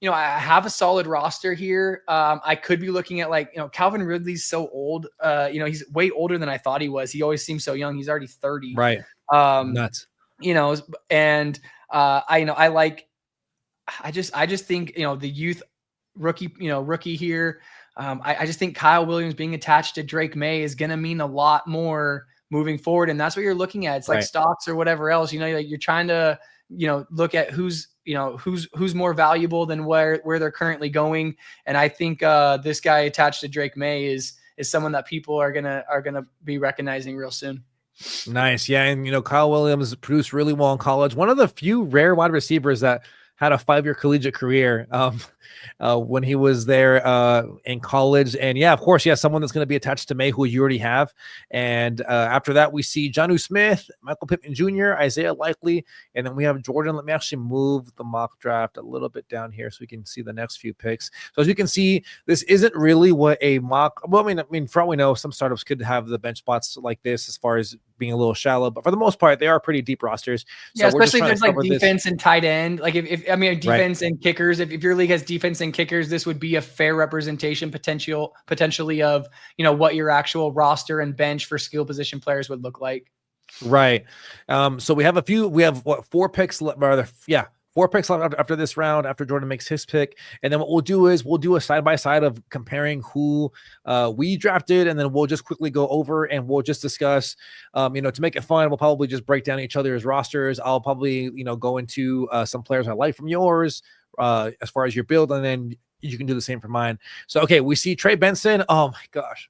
have a solid roster here. I could be looking at Calvin Ridley's so old. He's way older than I thought he was. He always seems so young. He's already 30. Right. Nuts. And I just think, the youth rookie here. I just think Kyle Williams being attached to Drake May is going to mean a lot more moving forward. And that's what you're looking at. It's like stocks or whatever else, you're trying to, look at who's more valuable than where they're currently going. And I think this guy attached to Drake May is someone that people are going to be recognizing real soon. Nice. Yeah. And, Kyle Williams produced really well in college. One of the few rare wide receivers that had a 5-year collegiate career when he was there in college. And yeah, of course, someone that's going to be attached to May, who you already have. And after that, we see Jonnu Smith, Michael Pittman Jr., Isaiah Likely, and then we have Jordan. Let me actually move the mock draft a little bit down here so we can see the next few picks. So as you can see, this isn't really what a mock. Well, I mean, for all we know, some startups could have the bench spots like this as far as being a little shallow, but for the most part, they are pretty deep rosters. So especially if there's like defense and tight end. Like if defense and kickers, if your league has defense and kickers, this would be a fair representation potentially of, what your actual roster and bench for skill position players would look like. Right. So we have 4 picks left, rather. Yeah. 4 picks left after this round, after Jordan makes his pick. And then what we'll do is we'll do a side-by-side of comparing who we drafted, and then we'll just quickly go over and we'll just discuss, to make it fun, we'll probably just break down each other's rosters. I'll probably, go into some players I like from yours as far as your build, and then you can do the same for mine. So, okay, we see Trey Benson. Oh, my gosh.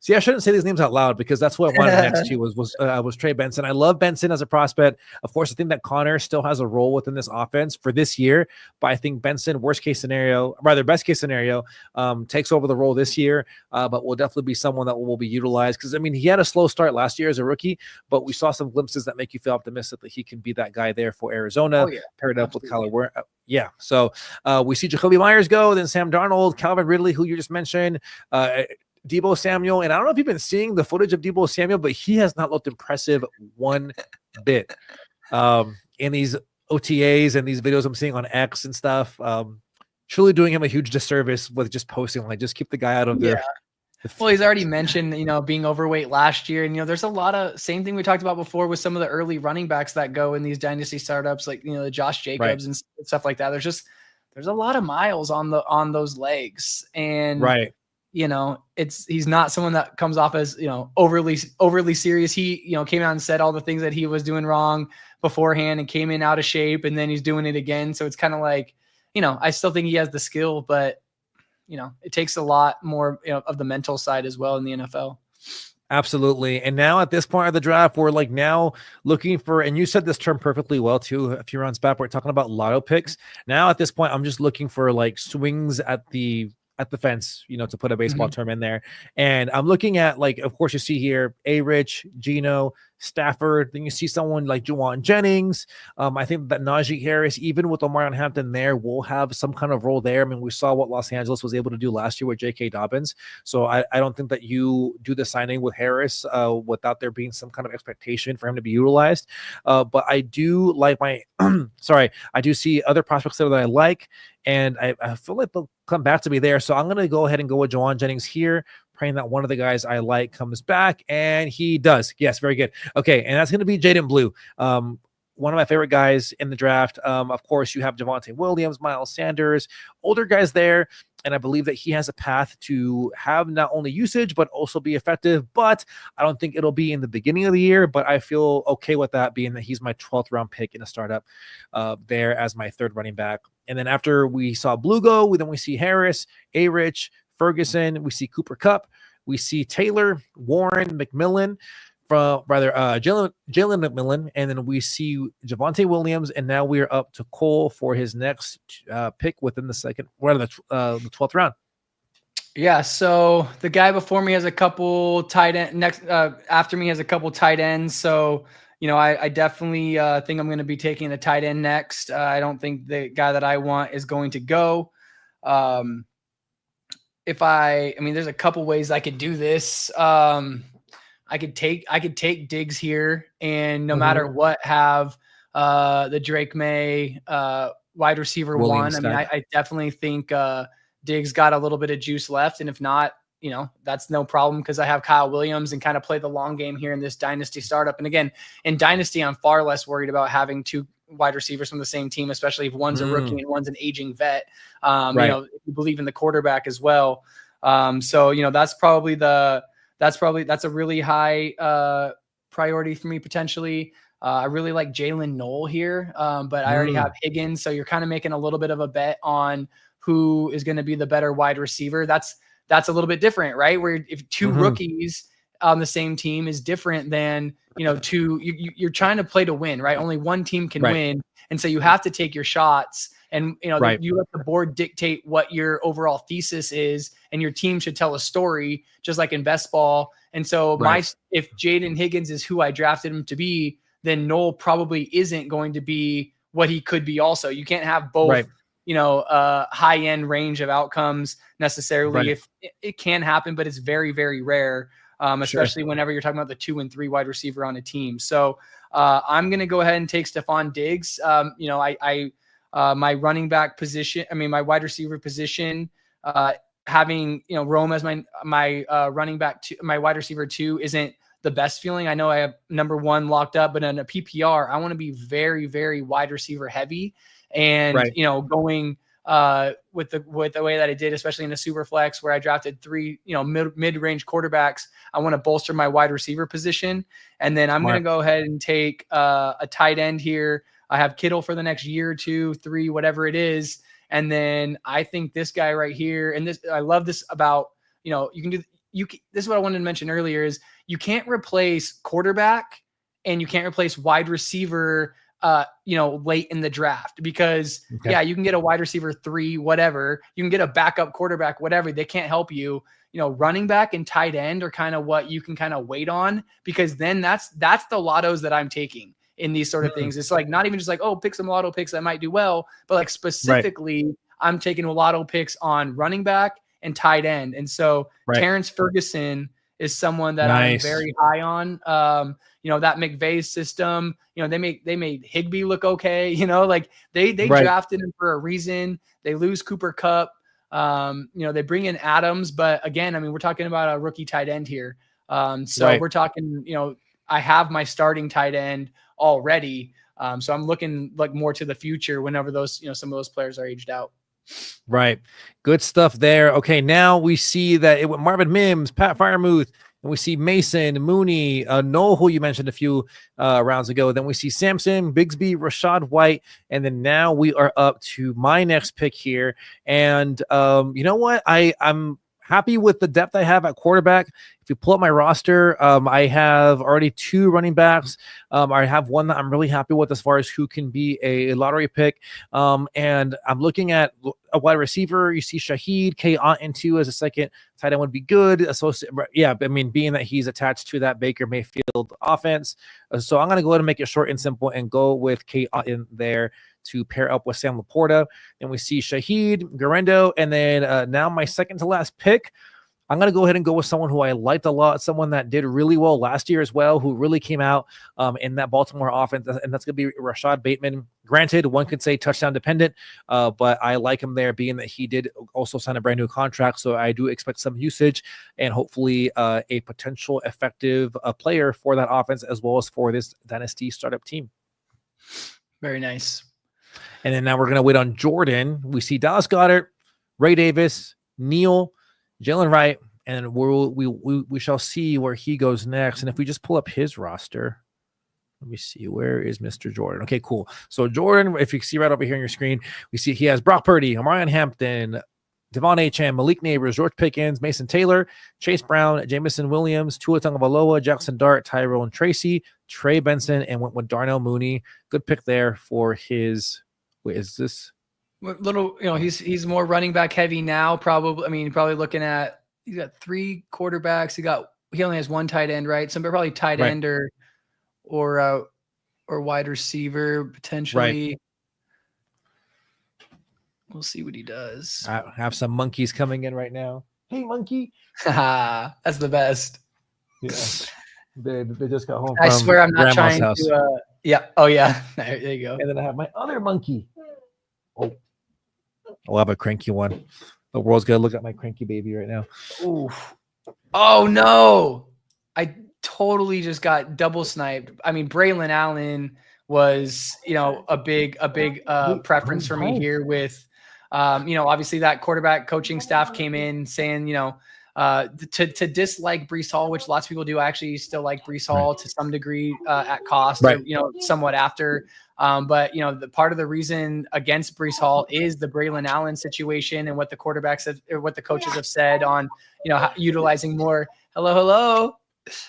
See, I shouldn't say these names out loud because that's what I wanted next to was Trey Benson. I love Benson as a prospect. Of course, I think that Connor still has a role within this offense for this year, but I think Benson, best case scenario, takes over the role this year, but will definitely be someone that will be utilized because, I mean, he had a slow start last year as a rookie, but we saw some glimpses that make you feel optimistic that he can be that guy there for Arizona, paired up with Kyler Warren. So we see Jacoby Myers go, then Sam Darnold, Calvin Ridley, who you just mentioned, Deebo Samuel. And I don't know if you've been seeing the footage of Deebo Samuel, but he has not looked impressive one bit. in these OTAs and these videos I'm seeing on X and stuff. Truly doing him a huge disservice with just posting, like, just keep the guy out of Yeah. the Well, he's already mentioned, being overweight last year. And, there's a lot of same thing we talked about before with some of the early running backs that go in these dynasty startups, like, the Josh right, Jacobs and stuff like that. There's a lot of miles on those legs. And, right. he's not someone that comes off as, overly serious. He, came out and said all the things that he was doing wrong beforehand and came in out of shape, and then he's doing it again. So it's kind of like, I still think he has the skill, but it takes a lot more of the mental side as well in the NFL. Absolutely. And now at this point of the draft, we're like now looking for, and you said this term perfectly well too, a few rounds back, we're talking about lotto picks. Now at this point, I'm just looking for like swings at the fence, to put a baseball term in there. And I'm looking at, like, of course you see here, A-Rich, Gino, Stafford. Then you see someone like Juwan Jennings. I think that Najee Harris, even with Omarion Hampton there, will have some kind of role there. I mean, we saw what Los Angeles was able to do last year with J.K. Dobbins. So I don't think that you do the signing with Harris without there being some kind of expectation for him to be utilized. But I do like my, I do see other prospects there that I like. And I feel like they'll come back to me there. So I'm going to go ahead and go with Juwan Jennings here, praying that one of the guys I like comes back, and he does. Yes, very good. Okay, and that's going to be Jaden Blue, one of my favorite guys in the draft. Of course, you have Javonte Williams, Miles Sanders, older guys there, and I believe that he has a path to have not only usage but also be effective. But I don't think it'll be in the beginning of the year, but I feel okay with that, being that he's my 12th round pick in a startup there as my third running back. And then after we saw Blue go, we see Harris, A-Rich, Ferguson, we see Cooper Kupp, we see Taylor, Warren, McMillan, Jalen McMillan, and then we see Javonte Williams, and now we are up to Cole for his next pick within the 12th round. Yeah, so the guy before me has a couple tight end. After me has a couple tight ends. So I definitely think I'm going to be taking a tight end next. I don't think the guy that I want is going to go. There's a couple ways I could do this. I could take Diggs here, and no matter what, have the Drake May wide receiver Williams one. I definitely think Diggs got a little bit of juice left, and if not, that's no problem because I have Kyle Williams and kind of play the long game here in this dynasty startup. And again, in dynasty, I'm far less worried about having two wide receivers from the same team, especially if one's a rookie and one's an aging vet. If you believe in the quarterback as well. That's a really high priority for me potentially. I really like Jalen Noel here, but I already have Higgins. So you're kind of making a little bit of a bet on who is going to be the better wide receiver. That's a little bit different, right? Where if two rookies on the same team is different than, you're trying to play to win, right? Only one team can win. And so you have to take your shots, and, you let the board dictate what your overall thesis is, and your team should tell a story, just like in best ball. And so if Jaden Higgins is who I drafted him to be, then Noel probably isn't going to be what he could be also. You can't have both, high end range of outcomes necessarily. If it can happen, but it's very, very rare, especially whenever you're talking about the 2 and 3 wide receiver on a team. So I'm going to go ahead and take Stephon Diggs. My running back position, my wide receiver position, having, Rome as my running back, my wide receiver 2 isn't the best feeling. I know I have number 1 locked up, but in a PPR, I want to be very, very wide receiver heavy. And, going with the way that I did, especially in a super flex where I drafted 3, mid-range quarterbacks, I want to bolster my wide receiver position. And then I'm going to go ahead and take a tight end here. I have Kittle for the next year, 2, 3, whatever it is. And then I think this guy right here, and this, I love this about, this is what I wanted to mention earlier, is you can't replace quarterback and you can't replace wide receiver late in the draft, because you can get a wide receiver 3, whatever, you can get a backup quarterback, whatever, they can't help you. Running back and tight end are kind of what you can kind of wait on, because then that's the lottos that I'm taking in these sort of things. It's like, not even just like, oh, pick some lotto picks that might do well, but like specifically I'm taking a lotto picks on running back and tight end. And so Terrence Ferguson is someone that I'm Nice. very high on. You know, that McVay system, you know, they made Higbee look okay, you know, like they Right. drafted him for a reason. They lose Cooper Kupp. You know, they bring in Adams, but again, I mean, we're talking about a rookie tight end here. So Right. we're talking, you know, I have my starting tight end already. So I'm looking like more to the future whenever those, you know, some of those players are aged out. Right. Good stuff there. Okay. Now we see that it went Marvin Mims, Pat Fryermuth, and we see Mason, Mooney, Noel, who you mentioned a few rounds ago. Then we see Samson, Bigsby, Rashad White. And then now we are up to my next pick here. And you know what? I'm happy with the depth I have at quarterback. If you pull up my roster, I have already 2 running backs. I have one that I'm really happy with as far as who can be a lottery pick. And I'm looking at a wide receiver. You see Shaheed, K. Otton too as a second tight end would be good. So yeah, I mean, being that he's attached to that Baker Mayfield offense. So I'm going to go ahead and make it short and simple and go with K. Otton there to pair up with Sam Laporta. Then we see Shaheed, Garendo, and then now my second to last pick. I'm going to go ahead and go with someone who I liked a lot, someone that did really well last year as well, who really came out in that Baltimore offense, and that's going to be Rashad Bateman. Granted, one could say touchdown dependent, but I like him there, being that he did also sign a brand new contract, so I do expect some usage and hopefully a potential effective player for that offense as well as for this Dynasty startup team. Very nice. And then now we're going to wait on Jordan. We see Dallas Goedert, Ray Davis, Neal, Jalen Wright, and we shall see where he goes next. And if we just pull up his roster, let me see, where is Mr. Jordan? Okay, cool. So Jordan, if you see right over here on your screen, we see he has Brock Purdy, Omarion Hampton, Devon Achane, Malik Neighbors, George Pickens, Mason Taylor, Chase Brown, Jamison Williams, Tua Tagovailoa, Jackson Dart, Tyrone Tracy, Trey Benson, and went with Darnell Mooney. Good pick there for his. Wait, is this? Little, you know, he's more running back heavy now. Probably, I mean, probably looking at, he's got 3 quarterbacks. He only has 1 tight end, right? So probably tight Right. end or wide receiver potentially. Right. We'll see what he does. I have some monkeys coming in right now. Hey, monkey! That's the best. Yeah, they just got home. I from swear I'm not grandma's trying house. to. Yeah. Oh yeah. There you go. And then I have my other monkey. Oh, I'll have a cranky one. The world's gonna look at my cranky baby right now. Ooh. Oh no! I totally just got double sniped. I mean, Braylon Allen was, you know, a big preference for me here with, you know, obviously that quarterback coaching staff came in saying, you know, to dislike Breece Hall, which lots of people do. I actually still like Breece Hall to some degree at cost, or, you know, somewhat after. But, you know, the part of the reason against Breece Hall is the Braylon Allen situation and what the quarterbacks have, or what the coaches have said on, you know, utilizing more. Hello.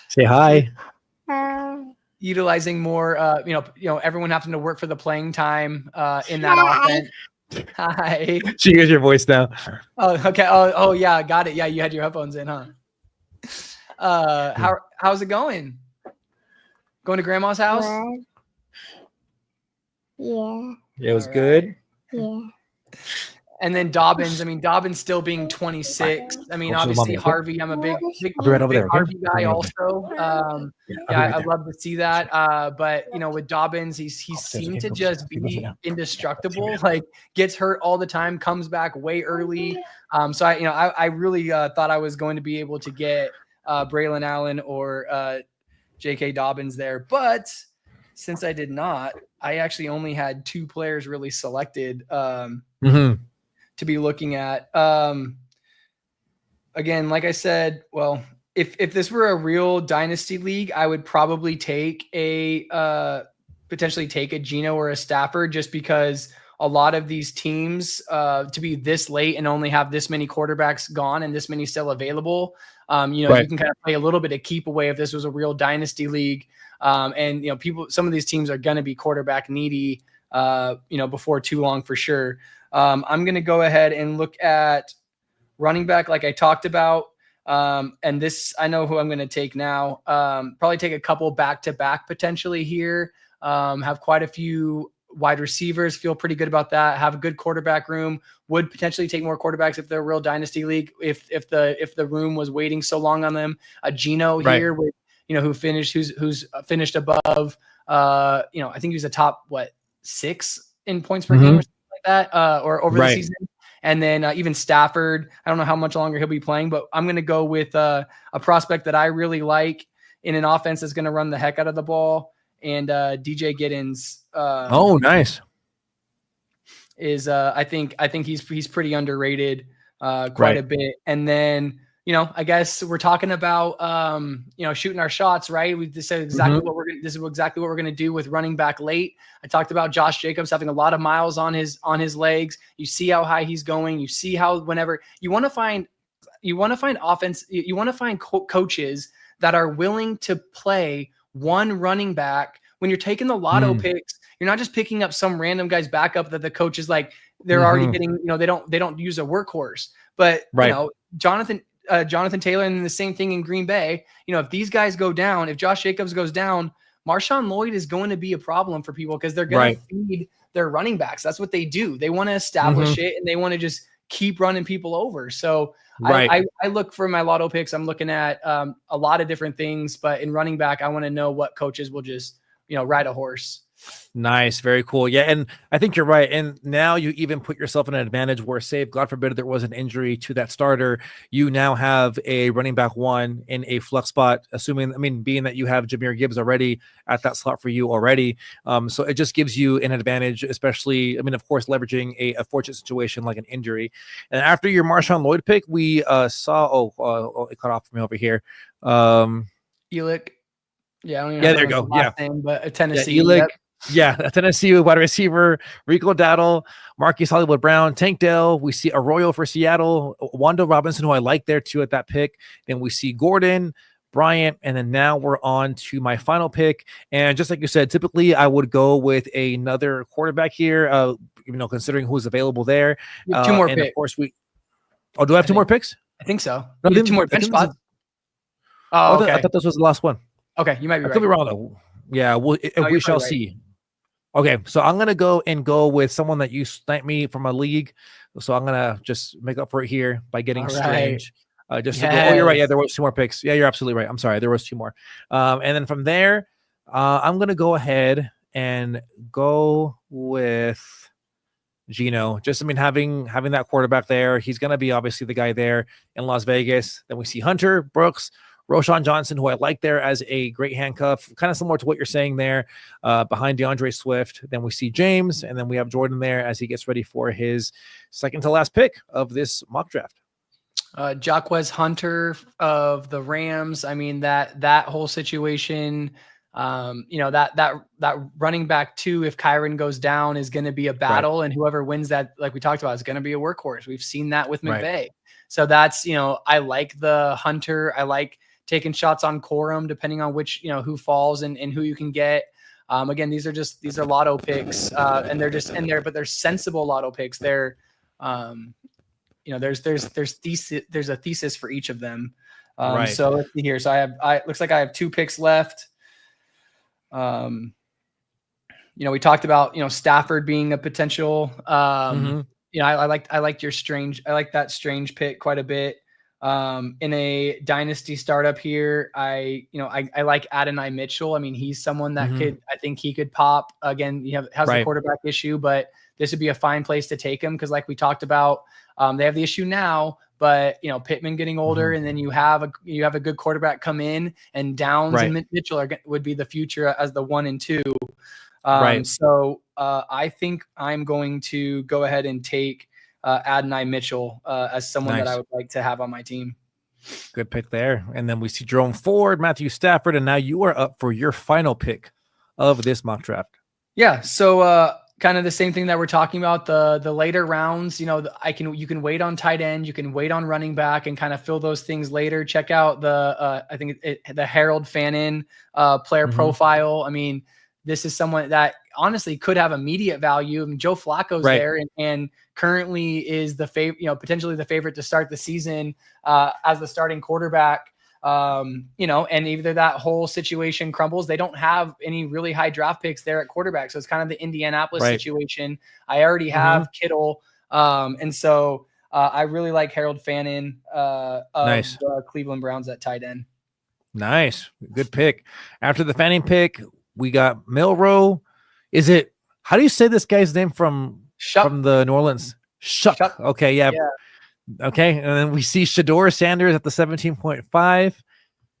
Say hi. Utilizing more, you know, everyone having to work for the playing time in that offense. Hi. She hears your voice now. Oh, okay. Oh, yeah. Got it. Yeah, you had your headphones in, huh? How's it going? Going to grandma's house? Yeah. It was good. Yeah. And then Dobbins. I mean, Dobbins still being 26. I mean, obviously Harvey. I'm a big I'll be right over there, okay? Harvey guy also. I'd love to see that. But you know, with Dobbins, he seemed to just be indestructible. Like gets hurt all the time, comes back way early. So I really thought I was going to be able to get Braylon Allen or J.K. Dobbins there, but since I did not, I actually only had 2 players really selected. To be looking at. Again, like I said, well, if this were a real dynasty league, I would probably take potentially take a Geno or a Stafford, just because a lot of these teams to be this late and only have this many quarterbacks gone and this many still available. You can kind of play a little bit of keep away if this was a real dynasty league. And you know, some of these teams are going to be quarterback needy, before too long for sure. I'm going to go ahead and look at running back like I talked about. And this, I know who I'm going to take now. Probably take a couple back-to-back potentially here. Have quite a few Wide receivers, feel pretty good about that. Have a good quarterback room. Would potentially take more quarterbacks if they're a real dynasty league. If the room was waiting so long on them. Gino here with who's finished above. I think he was a top 6 in points per game or something like that, or over the season. And then even Stafford, I don't know how much longer he'll be playing, but I'm going to go with a prospect that I really like in an offense that's going to run the heck out of the ball. And DJ Giddens. Nice. Is I think he's pretty underrated quite a bit. And then I guess we're talking about shooting our shots, right? We said exactly this is exactly what we're gonna do with running back late. I talked about Josh Jacobs having a lot of miles on his legs. You see how high he's going. You see how whenever you want to find offense, you want to find coaches that are willing to play one running back. When you're taking the lotto picks, you're not just picking up some random guy's backup that the coach is like, they're already getting, they don't use a workhorse, but Jonathan Taylor, and the same thing in Green Bay. If these guys go down, if Josh Jacobs goes down, Marshawn Lloyd is going to be a problem for people because they're going to feed their running backs. That's what they do. They want to establish it and they want to just keep running people over. So I look for my lotto picks. I'm looking at a lot of different things, but in running back, I want to know what coaches will just, ride a horse. Nice. Very cool. Yeah. And I think you're right. And now you even put yourself in an advantage where, say, God forbid there was an injury to that starter, you now have a running back one in a flex spot, being that you have Jahmyr Gibbs already at that slot for you already. So it just gives you an advantage, especially, of course, leveraging a fortunate situation like an injury. And after your Marshawn Lloyd pick, we saw, it cut off from me over here. Elick. Yeah. I don't even there you go. Yeah. Name, but Tennessee. Yeah, Elick. Yeah, Tennessee wide receiver, Rico Dowdle, Marquise Hollywood Brown, Tank Dell. We see Arroyo for Seattle, Wanda Robinson, who I like there too at that pick. Then we see Gordon, Bryant, and then now we're on to my final pick. And just like you said, typically I would go with another quarterback here, considering who's available there. 2 more and picks. Of course, do I have 2 more picks? I think so. No, 2 more bench spots. Oh, okay. I thought this was the last one. Okay, you might be right. I could be wrong though. Yeah, we shall see. Okay, so I'm gonna go with someone that you sniped me from a league. So I'm gonna just make up for it here by getting Strange. To go. Oh, you're right. Yeah, there was 2 more picks. Yeah, you're absolutely right. I'm sorry, there was 2 more. And then from there, I'm gonna go ahead and go with Gino. Just having that quarterback there, he's gonna be obviously the guy there in Las Vegas. Then we see Hunter Brooks, Roshan Johnson, who I like there as a great handcuff, kind of similar to what you're saying there, behind DeAndre Swift. Then we see James, and then we have Jordan there as he gets ready for his second to last pick of this mock draft. Jacquez Hunter of the Rams. That whole situation, that running back too, if Kyron goes down, is going to be a battle, and whoever wins that, like we talked about, is going to be a workhorse. We've seen that with McVay. So that's, I like the Hunter. I like taking shots on Corum, depending on which, who falls and who you can get. Again, these are lotto picks, and they're just in there, but they're sensible lotto picks. They're, there's a thesis for each of them. So let's see here. So looks like I have 2 picks left. We talked about, Stafford being a potential, I liked your Strange. I like that Strange pick quite a bit. In a dynasty startup here, I like Adonai Mitchell. He's someone that I think he could pop. Again, has a quarterback issue, but this would be a fine place to take him because, like we talked about, they have the issue now. But Pittman getting older, and then you have a good quarterback come in, and Downs and Mitchell would be the future as the 1 and 2. So I think I'm going to go ahead and take Adonai Mitchell as someone that I would like to have on my team. Good pick there. And then we see Jerome Ford, Matthew Stafford, and now you are up for your final pick of this mock draft. Yeah. So kind of the same thing that we're talking about, the later rounds. You can wait on tight end, you can wait on running back, and kind of fill those things later. Check out the Harold Fannin player profile. This is someone that honestly could have immediate value. Joe Flacco's there and currently is the potentially the favorite to start the season as the starting quarterback. And either that whole situation crumbles, they don't have any really high draft picks there at quarterback. So it's kind of the Indianapolis situation. I already have Kittle. And so I really like Harold Fannin of the Cleveland Browns at tight end. Nice. Good pick. After the Fanning pick, we got Milroe. How do you say this guy's name from the New Orleans? Shuck. Okay. Yeah. Okay. And then we see Shador Sanders at the 17.5.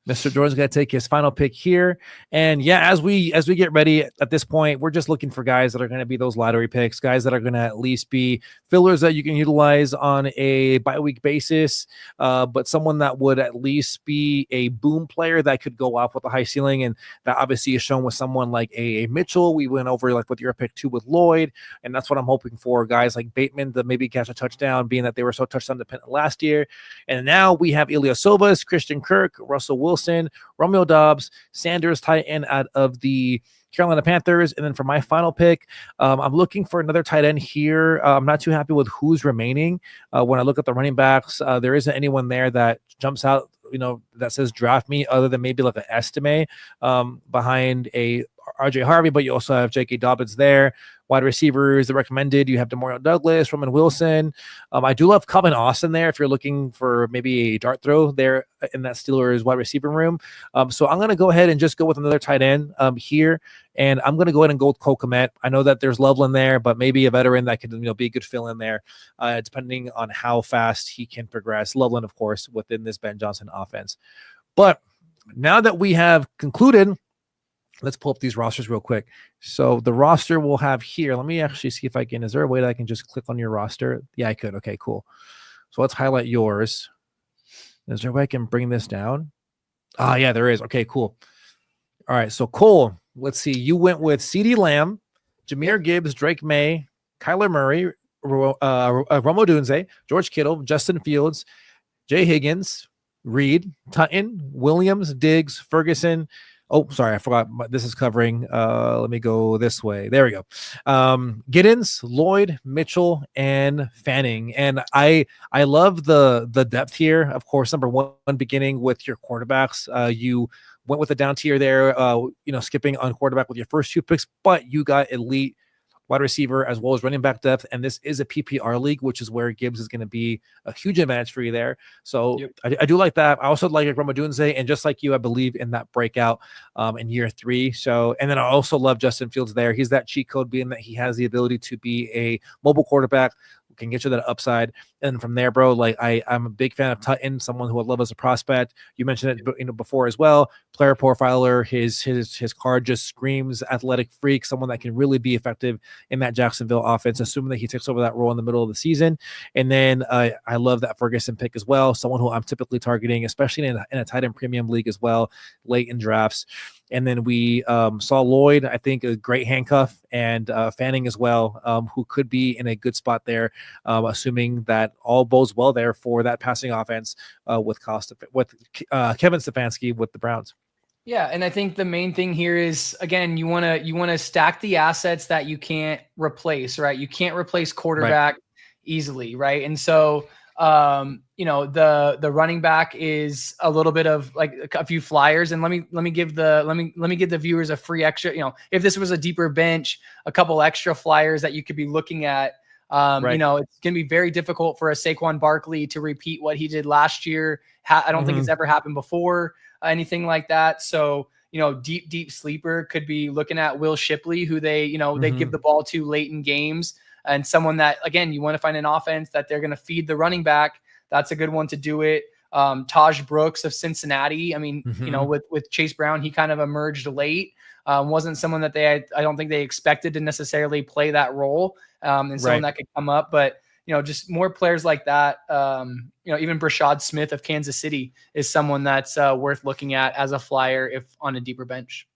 Mr. Jordan's going to take his final pick here. And yeah, as we get ready at this point, we're just looking for guys that are going to be those lottery picks, guys that are going to at least be fillers that you can utilize on a bye-week basis, but someone that would at least be a boom player that could go off with a high ceiling. And that obviously is shown with someone like a Mitchell. We went over like with your pick 2 with Lloyd, and that's what I'm hoping for. Guys like Bateman to maybe catch a touchdown, being that they were so touchdown dependent last year. And now we have Ilyasovas, Christian Kirk, Russell Wilson, Romeo Doubs, Sanders, tight end out of the Carolina Panthers. And then for my final pick, I'm looking for another tight end here. I'm not too happy with who's remaining. When I look at the running backs, there isn't anyone there that jumps out, that says draft me, other than maybe like an Estime behind a RJ Harvey, but you also have J.K. Dobbins there. Wide receivers, the recommended, you have Demarion Douglas, Roman Wilson. I do love Calvin Austin there if you're looking for maybe a dart throw there in that Steelers wide receiver room. So I'm going to go ahead and just go with another tight end here, and I'm going to go ahead and go with Cole Kmet. I know that there's Loveland there, but maybe a veteran that could be a good fill in there, depending on how fast he can progress. Loveland, of course, within this Ben Johnson offense. But now that we have concluded, let's pull up these rosters real quick. So the roster we'll have here, let me actually see if I can, is there a way that I can just click on your roster? Yeah, I could. Okay, cool. So let's highlight yours. Is there a way I can bring this down? Yeah, there is. Okay, cool. All right, so Cole, let's see. You went with CeeDee Lamb, Jahmyr Gibbs, Drake May, Kyler Murray, Rome Odunze, George Kittle, Justin Fields, Jay Higgins, Reed, Tutton, Williams, Diggs, Ferguson. Oh, sorry, I forgot. This is covering. Let me go this way. There we go. Giddens, Lloyd, Mitchell, and Fanning. And I love the depth here. Of course, number one, beginning with your quarterbacks. You went with the down tier there, skipping on quarterback with your first 2 picks, but you got elite wide receiver as well as running back depth. And this is a PPR league, which is where Gibbs is going to be a huge advantage for you there. So I do like that. I also like Rome Odunze, and just like you, I believe in that breakout in year 3. So, and then I also love Justin Fields there. He's that cheat code, being that he has the ability to be a mobile quarterback, can get you that upside. And from there, bro, like I'm a big fan of Tutton, someone who I love as a prospect. You mentioned it, before as well. Player profiler, his card just screams athletic freak, someone that can really be effective in that Jacksonville offense, assuming that he takes over that role in the middle of the season. And then I love that Ferguson pick as well, someone who I'm typically targeting, especially in a tight end premium league as well, late in drafts. And then we saw Lloyd, I think, a great handcuff, and Fanning as well, who could be in a good spot there, assuming that all bodes well there for that passing offense with Kevin Stefanski with the Browns. Yeah, and I think the main thing here is, again, you want to stack the assets that you can't replace, right? You can't replace quarterback easily, right? And so the running back is a little bit of like a few flyers, and let me give the viewers a free extra, if this was a deeper bench, a couple extra flyers that you could be looking at. It's going to be very difficult for a Saquon Barkley to repeat what he did last year. I don't think it's ever happened before, anything like that. So, deep sleeper could be looking at Will Shipley, who they give the ball to late in games, and someone that, again, you want to find an offense that they're going to feed the running back. That's a good one to do it. Taj Brooks of Cincinnati. I mean, with Chase Brown, he kind of emerged late. Wasn't someone that I don't think they expected to necessarily play that role, and someone that could come up. But, just more players like that. Even Brashad Smith of Kansas City is someone that's worth looking at as a flyer if on a deeper bench.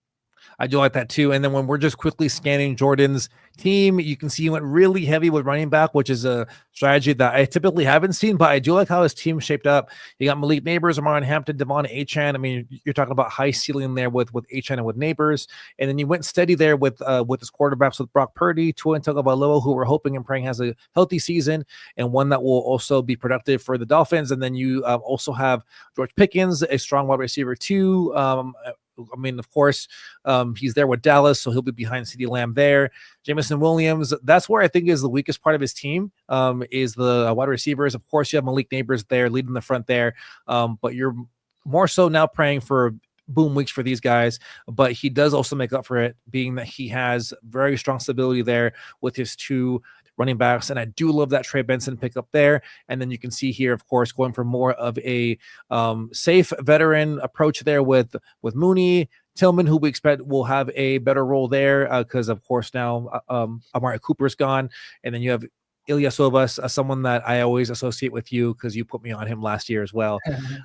I do like that too. And then when we're just quickly scanning Jordan's team, you can see he went really heavy with running back, which is a strategy that I typically haven't seen, but I do like how his team shaped up. You got Malik Neighbors, Amon Hampton, Devon Achan. I mean, you're talking about high ceiling there with Achan and with Neighbors. And then you went steady there with his quarterbacks with Brock Purdy, Tua Tagovailoa, who we're hoping and praying has a healthy season and one that will also be productive for the Dolphins. And then you also have George Pickens, a strong wide receiver too. I mean, of course, he's there with Dallas, so he'll be behind CeeDee Lamb there. Jamison Williams, that's where I think is the weakest part of his team, is the wide receivers. Of course, you have Malik Neighbors there leading the front there, but you're more so now praying for boom weeks for these guys. But he does also make up for it, being that he has very strong stability there with his two running backs. And I do love that Trey Benson pickup there. And then you can see here, of course, going for more of a safe veteran approach there with Mooney, Tillman, who we expect will have a better role there because, of course, now Amari Cooper's gone. And then you have Ilyasovas, someone that I always associate with you because you put me on him last year as well.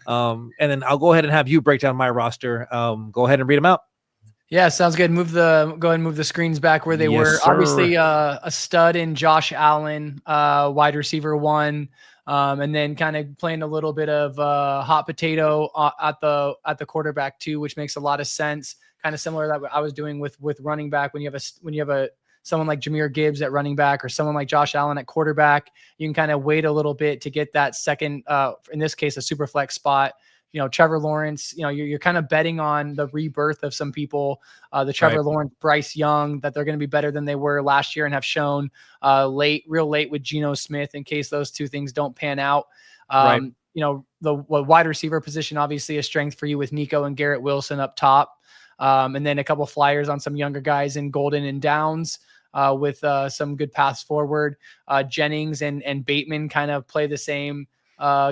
And then I'll go ahead and have you break down my roster. Go ahead and read them out. Yeah, sounds good. Go ahead and move the screens back where they were. Sir. Obviously, a stud in Josh Allen, wide receiver 1, and then kind of playing a little bit of hot potato at the quarterback 2, which makes a lot of sense. Kind of similar to that I was doing with running back. When you have someone like Jahmyr Gibbs at running back or someone like Josh Allen at quarterback, you can kind of wait a little bit to get that second, in this case, a super flex spot. Trevor Lawrence, you're kind of betting on the rebirth of some people, the Trevor Lawrence, Bryce Young, that they're going to be better than they were last year and have shown real late with Geno Smith in case those two things don't pan out. The wide receiver position, obviously a strength for you with Nico and Garrett Wilson up top. And then a couple flyers on some younger guys in Golden and Downs with some good paths forward. Jennings and Bateman kind of play the same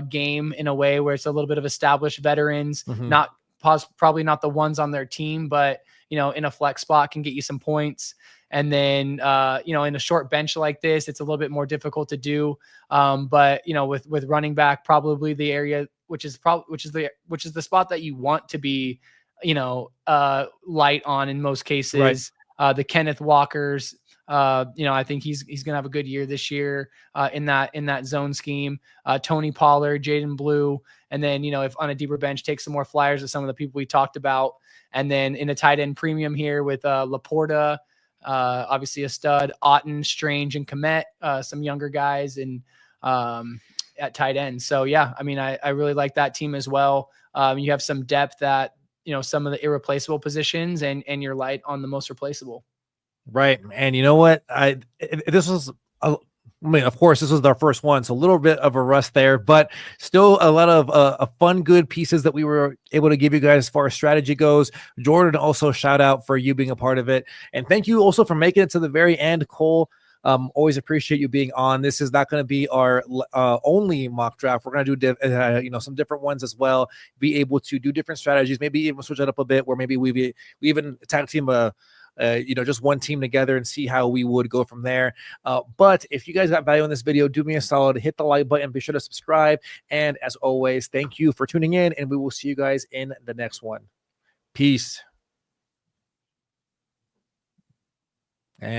game in a way where it's a little bit of established veterans, probably not the ones on their team, but in a flex spot can get you some points. And then in a short bench like this, it's a little bit more difficult to do. But with running back, probably the area which is the spot that you want to be light on in most cases. The Kenneth Walkers. I think he's going to have a good year this year in that zone scheme. Tony Pollard, Jaden Blue, and then if on a deeper bench, take some more flyers of some of the people we talked about, and then in a tight end premium here with Laporta, obviously a stud, Otten, Strange, and Komet, some younger guys and at tight end. So yeah, I mean I really like that team as well. You have some depth at some of the irreplaceable positions, and you're light on the most replaceable. Right. And you know what? This was, of course, this was our first one, so a little bit of a rust there, but still a lot of fun, good pieces that we were able to give you guys as far as strategy goes. Jordan, also shout out for you being a part of it. And thank you also for making it to the very end, Cole. Always appreciate you being on. This is not going to be our only mock draft. We're going to do some different ones as well. Be able to do different strategies, maybe even switch it up a bit, where maybe we even tag team just one team together and see how we would go from there. But if you guys got value in this video, do me a solid, hit the like button, be sure to subscribe. And as always, thank you for tuning in, and we will see you guys in the next one. Peace. And